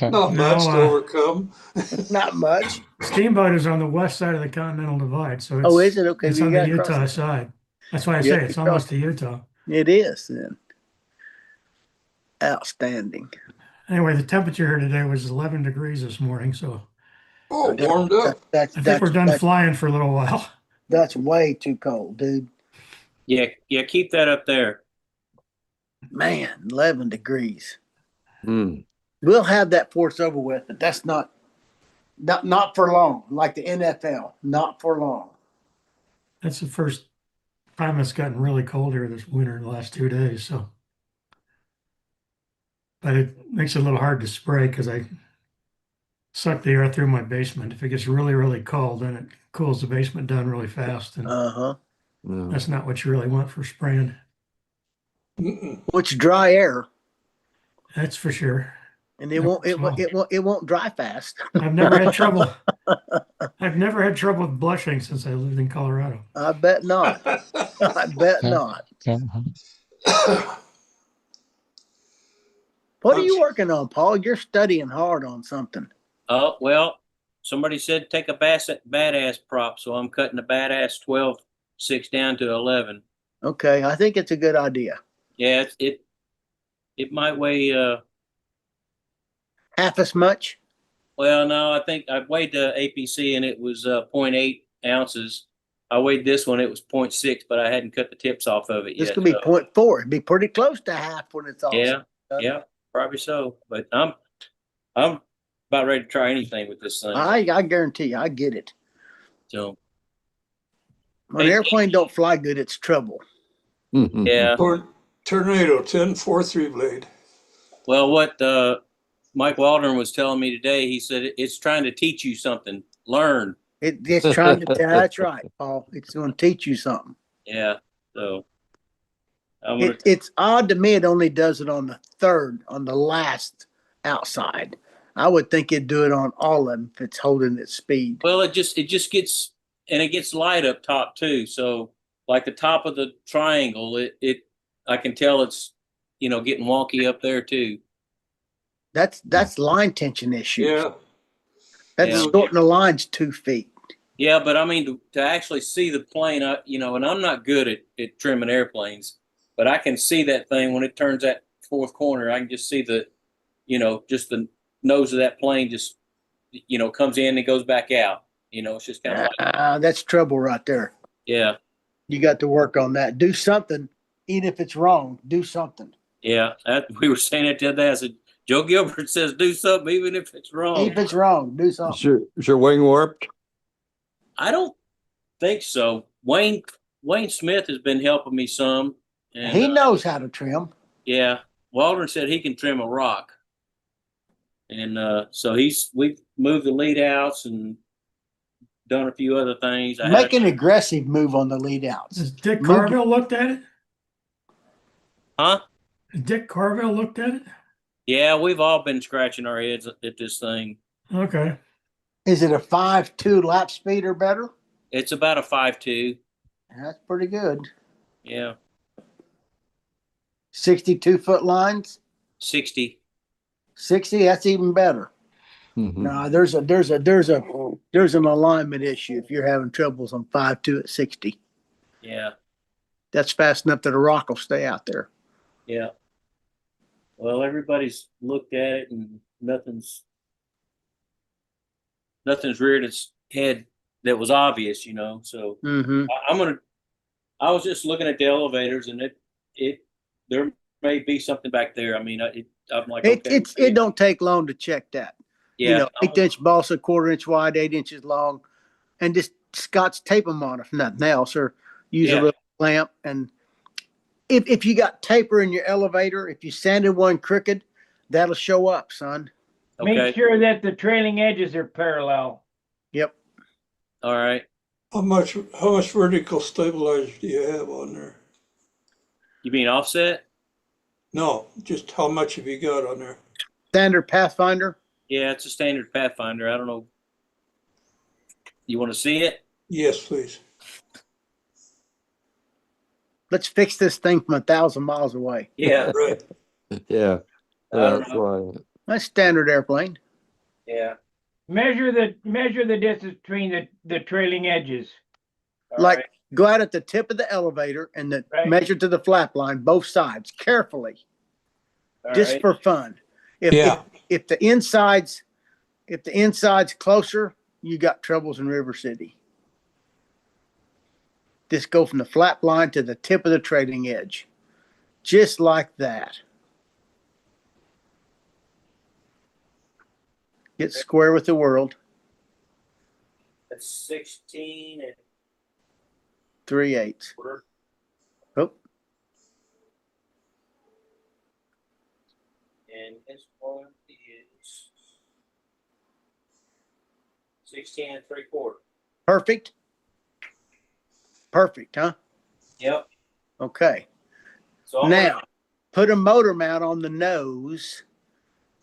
Not No, much to overcome. Not much. Steamboat is on the west side of the Continental Divide, so it's, Oh, is it? Okay, it's you on the gotta cross Utah it. side. That's why I You say have it's to almost cross to Utah. It is then. Outstanding. Anyway, the temperature here today was 11 degrees this morning, so Oh, warmed up. I think we're done flying for a little while. That's way too cold, dude. Yeah, keep that up there. Man, 11 degrees. Hmm. We'll have that before it's over with, but that's not for long. Like the NFL, not for long. That's the first time it's gotten really cold here this winter in the last 2 days. So, but it makes it a little hard to spray because I suck the air through my basement. If it gets really, really cold, then it cools the basement down really fast, and that's not what you really want for spraying. Which dry air, That's for sure. and it won't dry fast. I've never had trouble. I've never had trouble with blushing since I lived in Colorado. I bet not. I bet not. What are you working on, Paul? You're studying hard on something. Oh, well, somebody said take a badass prop, so I'm cutting the badass 12.6 down to 11. Okay, I think it's a good idea. Yeah, it might weigh half as much. Well, no, I think I weighed the APC and it was 0.8 ounces. I weighed this one, it was 0.6, but I hadn't cut the tips off of it This yet. could be 0.4. It'd be pretty close to half when it's all Yeah, done. yeah, probably so. But I'm about ready to try anything with this thing. I guarantee you, I get it. So when an airplane don't fly good, it's trouble. Yeah. Tornado 10-4 blade. Well, what Mike Waldron was telling me today, he said it's trying to teach you something. Learn. It's trying to. That's right, Paul. It's going to teach you something. Yeah. So it's odd to me. It only does it on the last outside. I would think it'd do it on all of them if it's holding its speed. Well, it just gets, and it gets light up top too. So like the top of the triangle, I can tell it's, getting wonky up there too. That's line tension issues. Yeah. That's shorting the lines 2 feet. Yeah, but I mean to actually see the plane, and I'm not good at trimming airplanes, but I can see that thing when it turns that fourth corner. I can just see just the nose of that plane just, comes in and goes back out. It's just kind of like that's trouble right there. Yeah. You got to work on that. Do something, even if it's wrong. Do something. Yeah, we were saying it the other day. I said, Joe Gilbert says do something even if it's wrong. If it's wrong, do something. Is your wing warped? I don't think so. Wayne Smith has been helping me some. And, he knows how to trim. Yeah. Waldron said he can trim a rock. And so we've moved the lead outs and done a few other things. Make an aggressive move on the lead outs. Has Dick Carville looked at it? Huh? Has Dick Carville looked at it? Yeah, we've all been scratching our heads at this thing. Okay. Is it a 5.2 lap speed or better? It's about a 5.2. That's pretty good. Yeah. 62-foot lines? 60. 60, that's even better. Mm-hmm. No, there's an alignment issue if you're having troubles on 5.2 at 60. Yeah. That's fast enough that a rock will stay out there. Yeah. Well, everybody's looked at it and nothing's reared its head that was obvious, So Mm-hmm. I'm I was just looking at the elevators, and there may be something back there. I mean, I'm like, okay, It don't take long to check that. yeah, You know, 1/8 balsa, 1/4 inch wide, 8 inches long, and just Scotch tape them on if nothing else, or use a Yeah. little clamp. And if you got taper in your elevator, if you sanded one crooked, that'll show up, son. Okay. Make sure that the trailing edges are parallel. Yep. All right. How much vertical stabilizer do you have on there? You mean offset? No, just how much have you got on there? Standard Pathfinder. Yeah, it's a standard Pathfinder. I don't know. You want to see it? Yes, please. Let's fix this thing from 1,000 miles away. Yeah. Right. Yeah. I don't That's know. why. That's standard airplane. Yeah. Measure the distance between the trailing edges. All Like right. go out at the tip of the elevator and Right. measure to the flap line, both sides, carefully, All just right. for fun. If the inside's closer, you got troubles in River City. Just go from the flap line to the tip of the trailing edge, just like that. Get square with the world. That's 16 and 3/8. quarter. Oh, And this one is 16 and 3/4. perfect. Perfect, huh? Yep. Okay. So Now, put a motor mount on the nose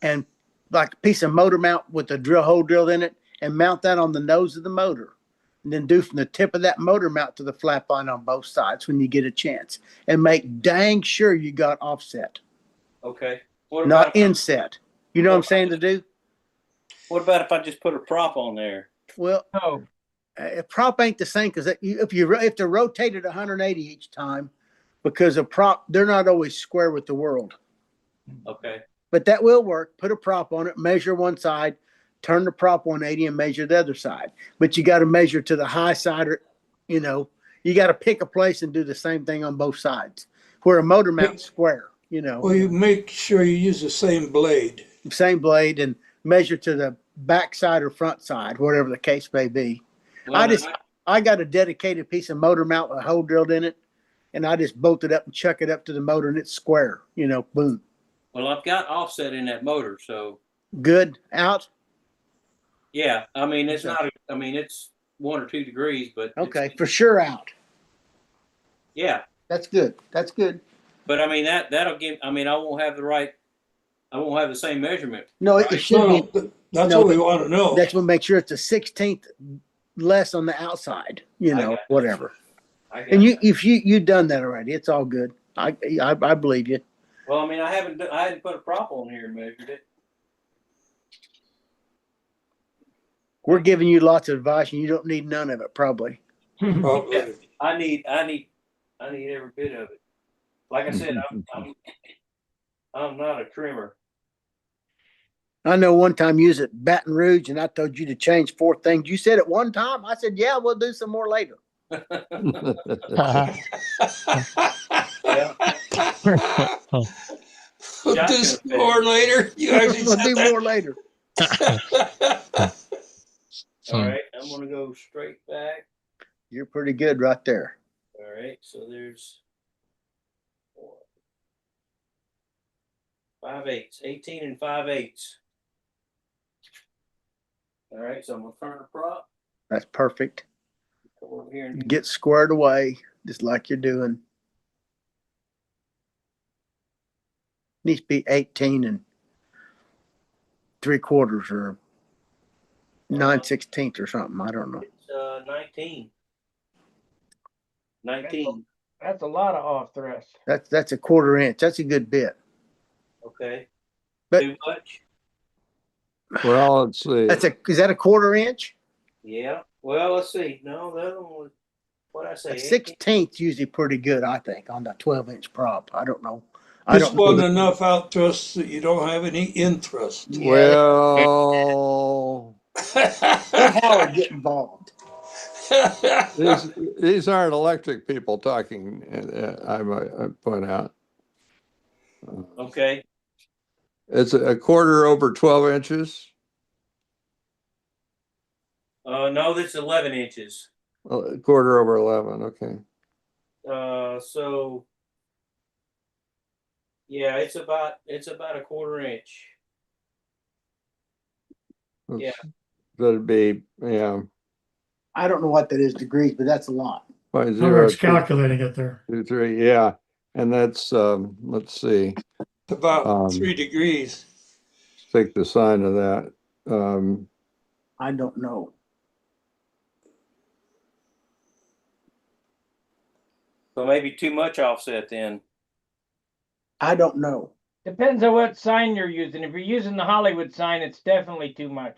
and like a piece of motor mount with a drill hole drilled in it and mount that on the nose of the motor. And then do from the tip of that motor mount to the flap line on both sides when you get a chance. And make dang sure you got offset, okay. What not about inset. You know what I'm saying to do? What about if I just put a prop on there? Well, No. a prop ain't the same because if they're rotated 180 each time, because a prop, they're not always square with the world. Okay. But that will work. Put a prop on it, measure one side, turn the prop 180 and measure the other side. But you got to measure to the high side, or, you know, you got to pick a place and do the same thing on both sides where a motor mount's square, you know. Well, you make sure you use the same blade. Same blade and measure to the back side or front side, whatever the case may be. Well, I got a dedicated piece of motor mount with a hole drilled in it, and I just bolt it up and chuck it up to the motor and it's square, you know, boom. well, I've got offset in that motor, so Good. Out? yeah. I mean, it's Okay. not. I mean, it's 1 or 2 degrees, but Okay, for sure out. yeah. That's good. That's good. But I mean that'll give. I mean, I won't have the same measurement. No, right? it should be. That's No, what we want to know. That's what makes sure it's a 16th less on the outside, you I know, got whatever. I got And that. you've done that already. It's all good. I believe you. Well, I mean, I hadn't put a prop on here and measured it. We're giving you lots of advice and you don't need none of it, probably. Probably. Yeah, I need every bit of it. Like I said, I'm not a trimmer. I know one time you was at Baton Rouge and I told you to change 4 things. You said it one time. I said, yeah, we'll do some more later. Yeah. We'll do some more later. You actually We'll said do that. more later. All right, I'm gonna go straight back. You're pretty good right there. All right, so there's 5/8, 18 and 5/8. All right, so I'm gonna turn the prop. That's perfect. Come over here and Get squared away, just like you're doing. Needs to be 18 and 3/4 or 9/16 or something. I don't know. it's 19. 19. That's a lot of off thrust. That's a 1/4 inch. That's a good bit. Okay. But- Too much? Well, let's see. Is that a 1/4 inch? Yeah. Well, let's see. No, the other one was what I say. A 16th usually pretty good, I think, on the 12-inch prop. I don't know. This wasn't enough out thrust that you don't have any in thrust. Well, Let Howard get involved. These aren't electric people talking, I might point out. Okay. It's a quarter over 12 inches. No, that's 11 inches. A quarter over 11, okay. So yeah, it's about a quarter inch. Yeah. That'd be, yeah. I don't know what that is degrees, but that's a lot. By Alex calculating it there. 2, 3, yeah. And that's, let's see. About 3 degrees. Take the sign of that. I don't know. So maybe too much offset then. I don't know. Depends on what sign you're using. If you're using the Hollywood sign, it's definitely too much.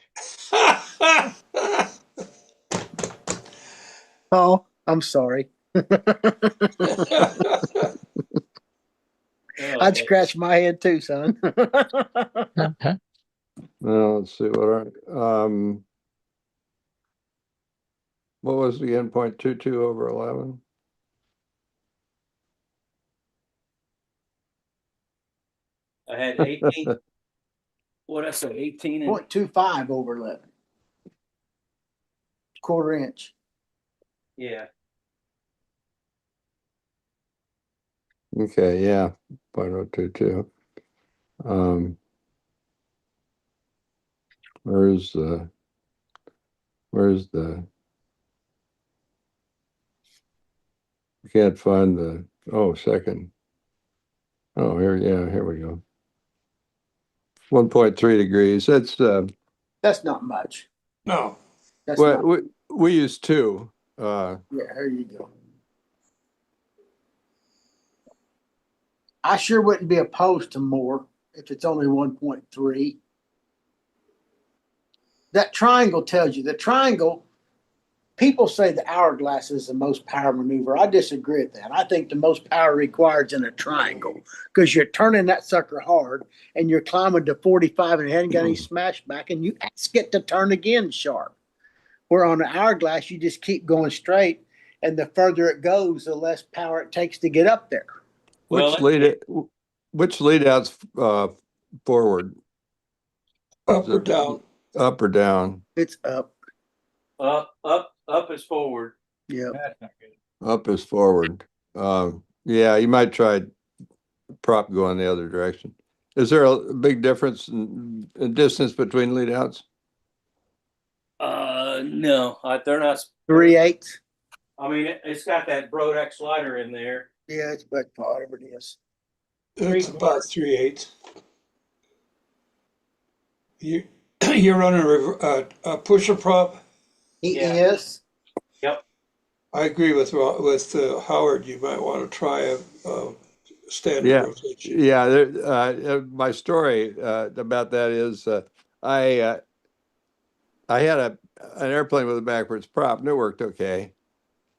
Oh, I'm sorry. I'd scratch my head too, son. Well, let's see what was the end point? 22 over 11? I had 18. What I say, 18 and 0.25 over 11. Quarter inch. yeah. Okay, yeah, 0.022. Where's the can't find the second. Oh, here we go. 1.3 degrees. That's not much. No. That's well, not. we use 2. Yeah, there you go. I sure wouldn't be opposed to more if it's only 1.3. That triangle tells you. The triangle, people say the hourglass is the most power maneuver. I disagree with that. I think the most power required is in a triangle because you're turning that sucker hard and you're climbing to 45 and it hasn't got any smash back and you ask it to turn again sharp. Where on an hourglass, you just keep going straight and the further it goes, the less power it takes to get up there. Which lead outs forward? Up or down? Up or down? It's up. Up is forward. Yeah. Up is forward. Yeah, you might try prop going the other direction. Is there a big difference in distance between lead outs? No, they're not 3/8. I mean, it's got that Brodex slider in there. Yeah, it's about whatever it is. It's about 3/8. You're running a pusher prop. He is. Yep. I agree with Howard. You might want to try a standard rotation. Yeah. My story about that is I had an airplane with a backwards prop and it worked okay,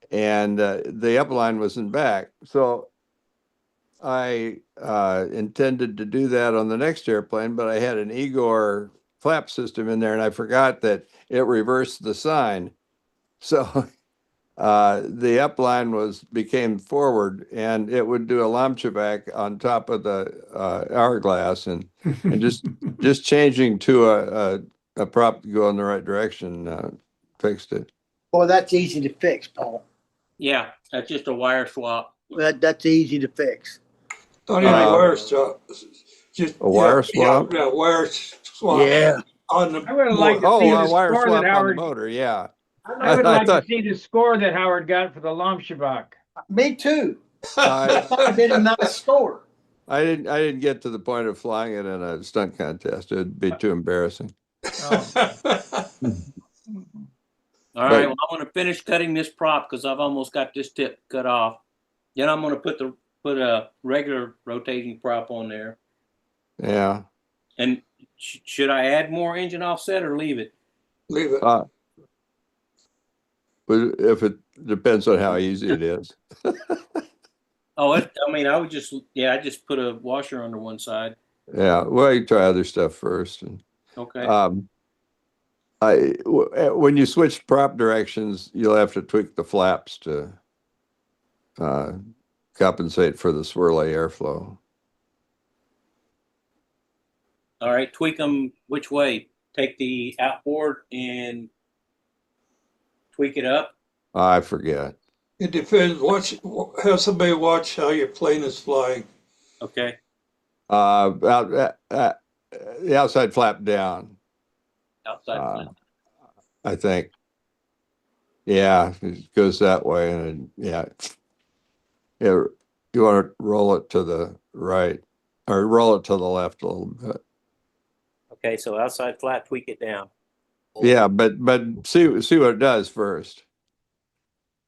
and the upline was in back, so I intended to do that on the next airplane, but I had an Igor flap system in there and I forgot that it reversed the sign. So the upline became forward and it would do a Lomchevak on top of the hourglass and just changing to a prop to go in the right direction fixed it. Well, that's easy to fix, Paul. Yeah, that's just a wire swap. That's easy to fix. Not even a wire swap. Just a wire swap? Yeah, wire swap. Yeah. On the I would have liked to see the wire score swap that Howard. on the motor, yeah. I would like to see the score that Howard got for the Lomchevak. Me too. I thought I did a nice score. I didn't get to the point of flying it in a stunt contest. It'd be too embarrassing. All right, well, I'm going to finish cutting this prop because I've almost got this tip cut off. Then I'm going to put a regular rotating prop on there. Yeah. And should I add more engine offset or leave it? Leave it. But if it depends on how easy it is. I would just put a washer under one side. Yeah, well, you try other stuff first. Okay. When you switch prop directions, you'll have to tweak the flaps to compensate for the swirly airflow. All right, tweak them which way? Take the outboard and tweak it up? I forget. It depends. Have somebody watch how your plane is flying. Okay. The outside flap down. Outside flap. I think. Yeah, it goes that way, and yeah, you want to roll it to the right or roll it to the left a little bit. Okay, so outside flap, tweak it down. Yeah, but see what it does first.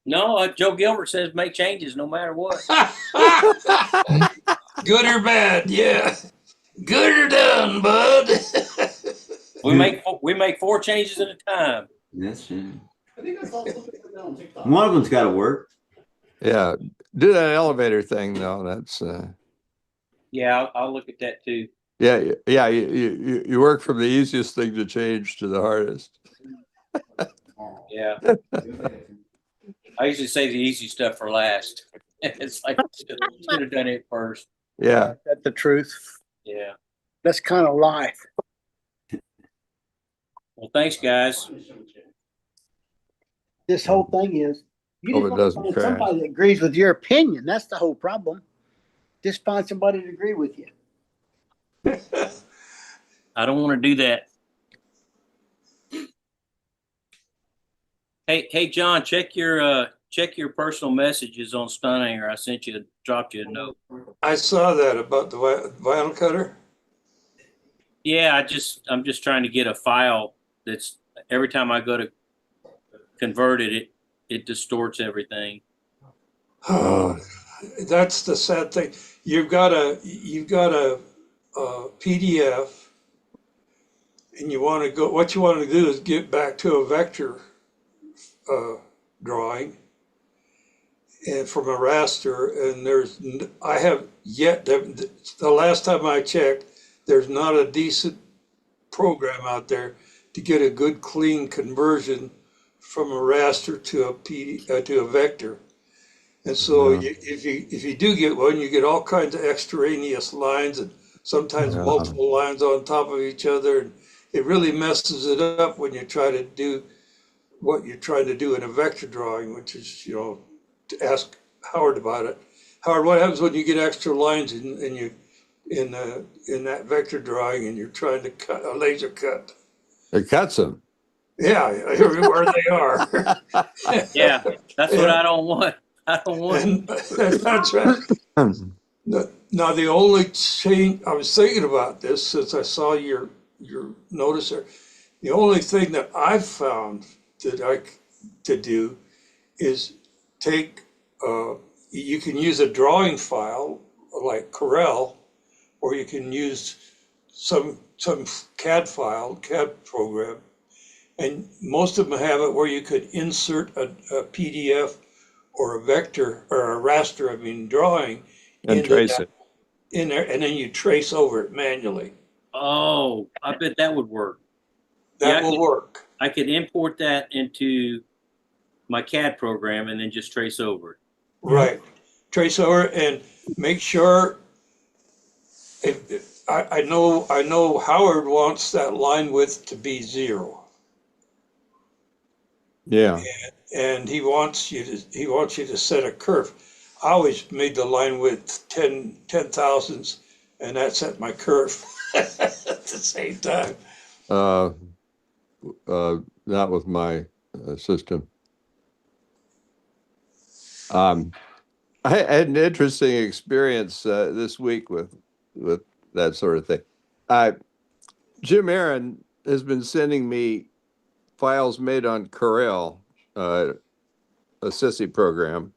No, Joe Gilbert says make changes no matter what. Good or bad, yeah. Good or done, bud. we make 4 changes at a time. That's true. One of them's got to work. Yeah, do that elevator thing though. That's Yeah, I'll look at that too. yeah. You work from the easiest thing to change to the hardest. Yeah. I usually say the easy stuff for last. It's like should have done it first. Yeah, that's the truth. Yeah. That's kind of life. Well, thanks, guys. This whole thing is you Hope just it want to doesn't find crash. somebody that agrees with your opinion. That's the whole problem. Just find somebody to agree with you. I don't want to do that. Hey, John, check your personal messages on Stunt Hangar. I dropped you a note. I saw that about the vinyl cutter. Yeah, I'm just trying to get a file that's every time I go to convert it distorts everything. Oh, that's the sad thing. You've got a PDF, and you want to go. What you want to do is get back to a vector drawing, and from a raster. And I have yet the last time I checked, there's not a decent program out there to get a good clean conversion from a raster to a vector. And so if you do get one, you get all kinds of extraneous lines and sometimes multiple lines on top of each other. And it really messes it up when you try to do what you're trying to do in a vector drawing, which is, to ask Howard about it. Howard, what happens when you get extra lines in that vector drawing and you're trying to cut a laser cut? It cuts them. Yeah, where they are. Yeah, that's what I don't want. I don't want. That's right. Now the only change I was thinking about this since I saw your notice there. The only thing that I've found to do is take. You can use a drawing file like Corel, or you can use some CAD program, and most of them have it where you could insert a PDF or a vector or a raster, drawing and trace it in there, and then you trace over it manually. Oh, I bet that would work. That will work. I could import that into my CAD program and then just trace over it. Right. Trace over it and make sure. I know Howard wants that line width to be 0. Yeah. And he wants you to set a curve. I always made the line width 10 thousandths, and that set my curve at the same time. Not with my system. I had an interesting experience this week with that sort of thing. Jim Aaron has been sending me files made on Corel, a sissy program.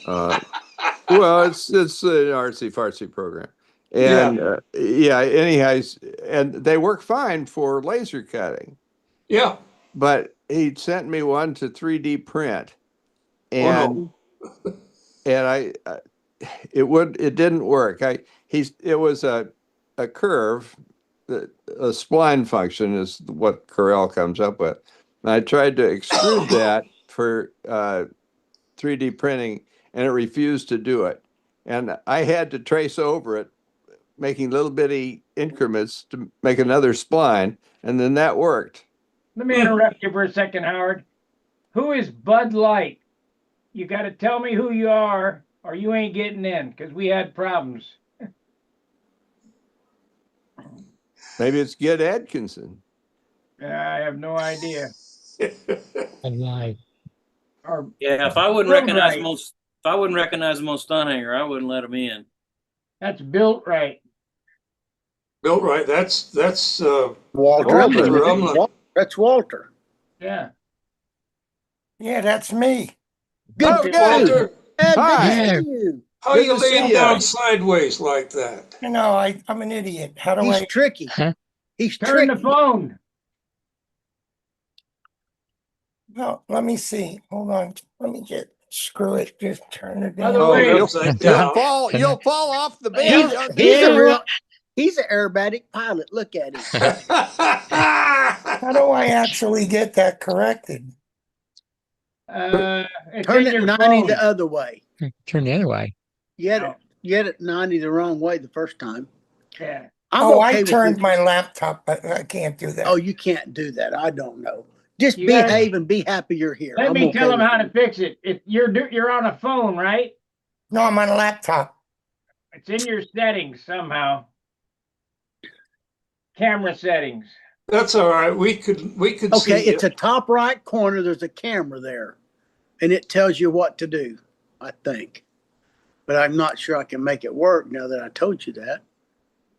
Well, it's an artsy fartsy program, and anyhow, and they work fine for laser cutting. Yeah, but he sent me one to 3D print, and it didn't work. It was a curve, the a spline function is what Corel comes up with. And I tried to extrude that for 3D printing, and it refused to do it. And I had to trace over it, making little bitty increments to make another spline, and then that worked. Let me interrupt you for a second, Howard. Who is Bud Light? You got to tell me who you are, or you ain't getting in, because we had problems. Maybe it's Gid Atkinson. I have no idea. And like, Or Yeah, if I wouldn't Built recognize Right. him on, if I wouldn't recognize him on Stunt Hangar, I wouldn't let him in. That's Built Right. Built right. That's Walter. Walter. Umland. That's Walter. Yeah. Yeah, that's me. Good Oh, to good. Walter, Hi. good to see you. how Good you to see laying ya. down sideways like that? You know, I'm an idiot. How do He's I? tricky. huh? He's Turn the tricky. phone. No, let me see. Hold on. Let me get. Screw it. Just turn it By the down. Oh, way, Upside down. you'll fall off the bed. He's Don't he's do a that. real he's an aerobatic pilot. Look at him. How do I actually get that corrected? it's Turn in it your 90 phone. the other way. Turn the other way. You had it 90 the wrong way the first time. Yeah. I'm Oh, okay I with turned it. my laptop, but I can't do that. Oh, you can't do that. I don't know. Just You gotta- behave and be happy you're here. Let I'm me okay tell him with how you. to fix it. If you're on a phone, right? No, I'm on a laptop. It's in your settings somehow. Camera settings. That's all right. We could Okay, see it's you. a top right corner. There's a camera there, and it tells you what to do, I think. But I'm not sure I can make it work now that I told you that.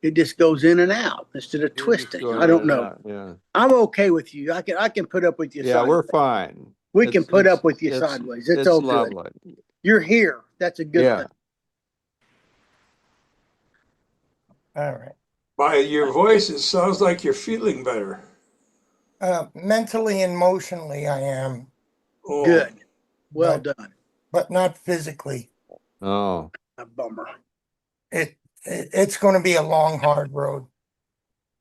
It just goes in and out instead of You're just twisting. going I in don't and know. out, yeah. I'm okay with you. I can put up with you. Yeah, we're sideways. fine. We can put up with you it's- sideways. It's it's all good. lovely. You're here. That's a good Yeah. thing. All right. By your voice, it sounds like you're feeling better. Mentally and emotionally, I am, Oh, Good. Well But- done. but not physically. Oh, A bummer. It's going to be a long, hard road.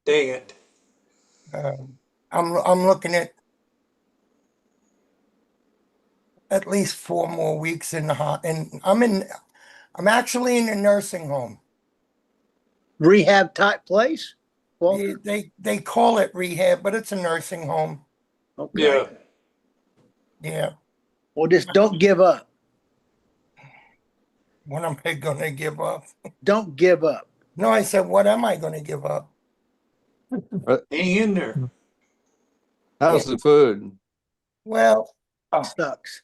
dang it. I'm looking at least 4 more weeks in the and I'm actually in a nursing home. Rehab type place? Walter? They call it rehab, but it's a nursing home. Okay. Yeah. Yeah. Well, just don't give up. What am I going to give up? Don't give up. No, I said, what am I going to give up? Hang in there. how's the food? Well, Sucks.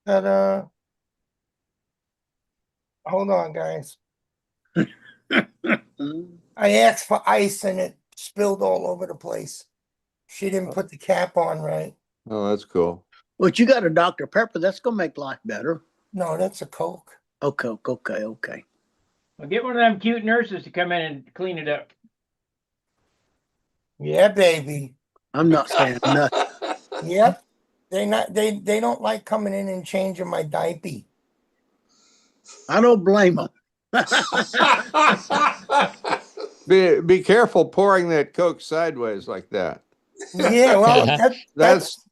but hold on, guys. I asked for ice and it spilled all over the place. She didn't put the cap on right. Oh, that's cool. But you got a Dr. Pepper. That's going to make life better. No, that's a Coke. Oh, Coke. Okay. Well, get one of them cute nurses to come in and clean it up. Yeah, baby. I'm not saying nothing. Yep. They don't like coming in and changing my diaper. I don't blame them. Be careful pouring that Coke sideways like that. Yeah, well, that's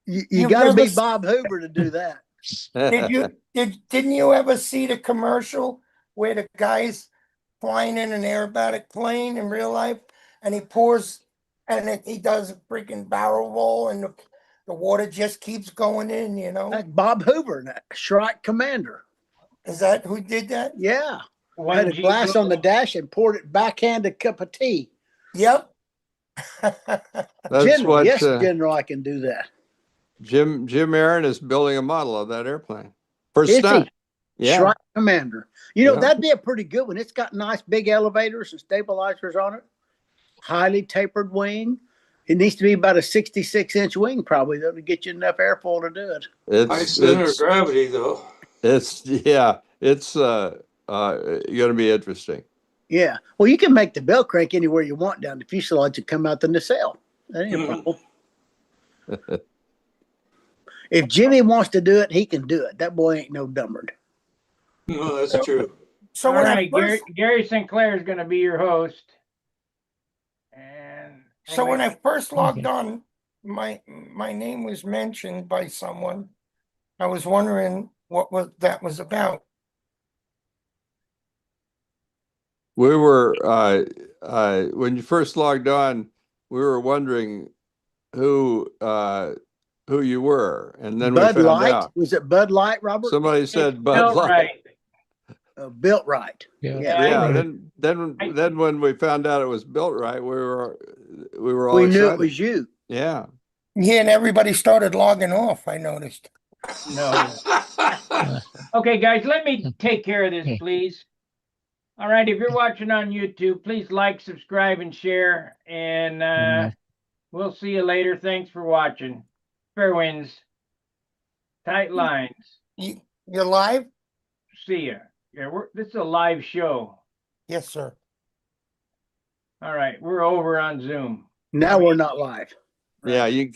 you You've got to never be s- Bob Hoover to do that. didn't you ever see the commercial where the guy's flying in an aerobatic plane in real life and he pours and he does a freaking barrel roll and the water just keeps going in, you know? That's Bob Hoover, that Shrike Commander. Is that who did that? Yeah. One Had a G glass Go- on the dash and poured it backhanded cup of tea. Yep. That's General, what yes, General, I can do that. Jim Aaron is building a model of that airplane for Is stunt. he? Yeah. Shrike Commander. You know, Yeah. that'd be a pretty good one. It's got nice big elevators and stabilizers on it. Highly tapered wing. It needs to be about a 66-inch wing, probably, though, to get you enough airflow to do it. High center of gravity, though. It's going to be interesting. Yeah. Well, you can make the bell crank anywhere you want down the fuselage and come out the nacelle. That ain't a problem. If Jimmy wants to do it, he can do it. That boy ain't no dumbard. No, that's true. So All when right, I first Gary Sinclair is going to be your host. So when I first logged on, my name was mentioned by someone. I was wondering what that was about. We were when you first logged on, we were wondering who you were, and then Bud we found Light? out. Was it Bud Light, Robert? Somebody said Bud Light. Built right. Yeah. Then when we found out it was built right, we were all We excited. knew it was you. Yeah. Yeah, and everybody started logging off, I noticed. No. Okay, guys, let me take care of this, please. All right, if you're watching on YouTube, please like, subscribe, and share. And we'll see you later. Thanks for watching. Fair winds. Tight lines. You're live? See ya. Yeah, this is a live show. Yes, sir. All right, we're over on Zoom. Now we're not live. Yeah, you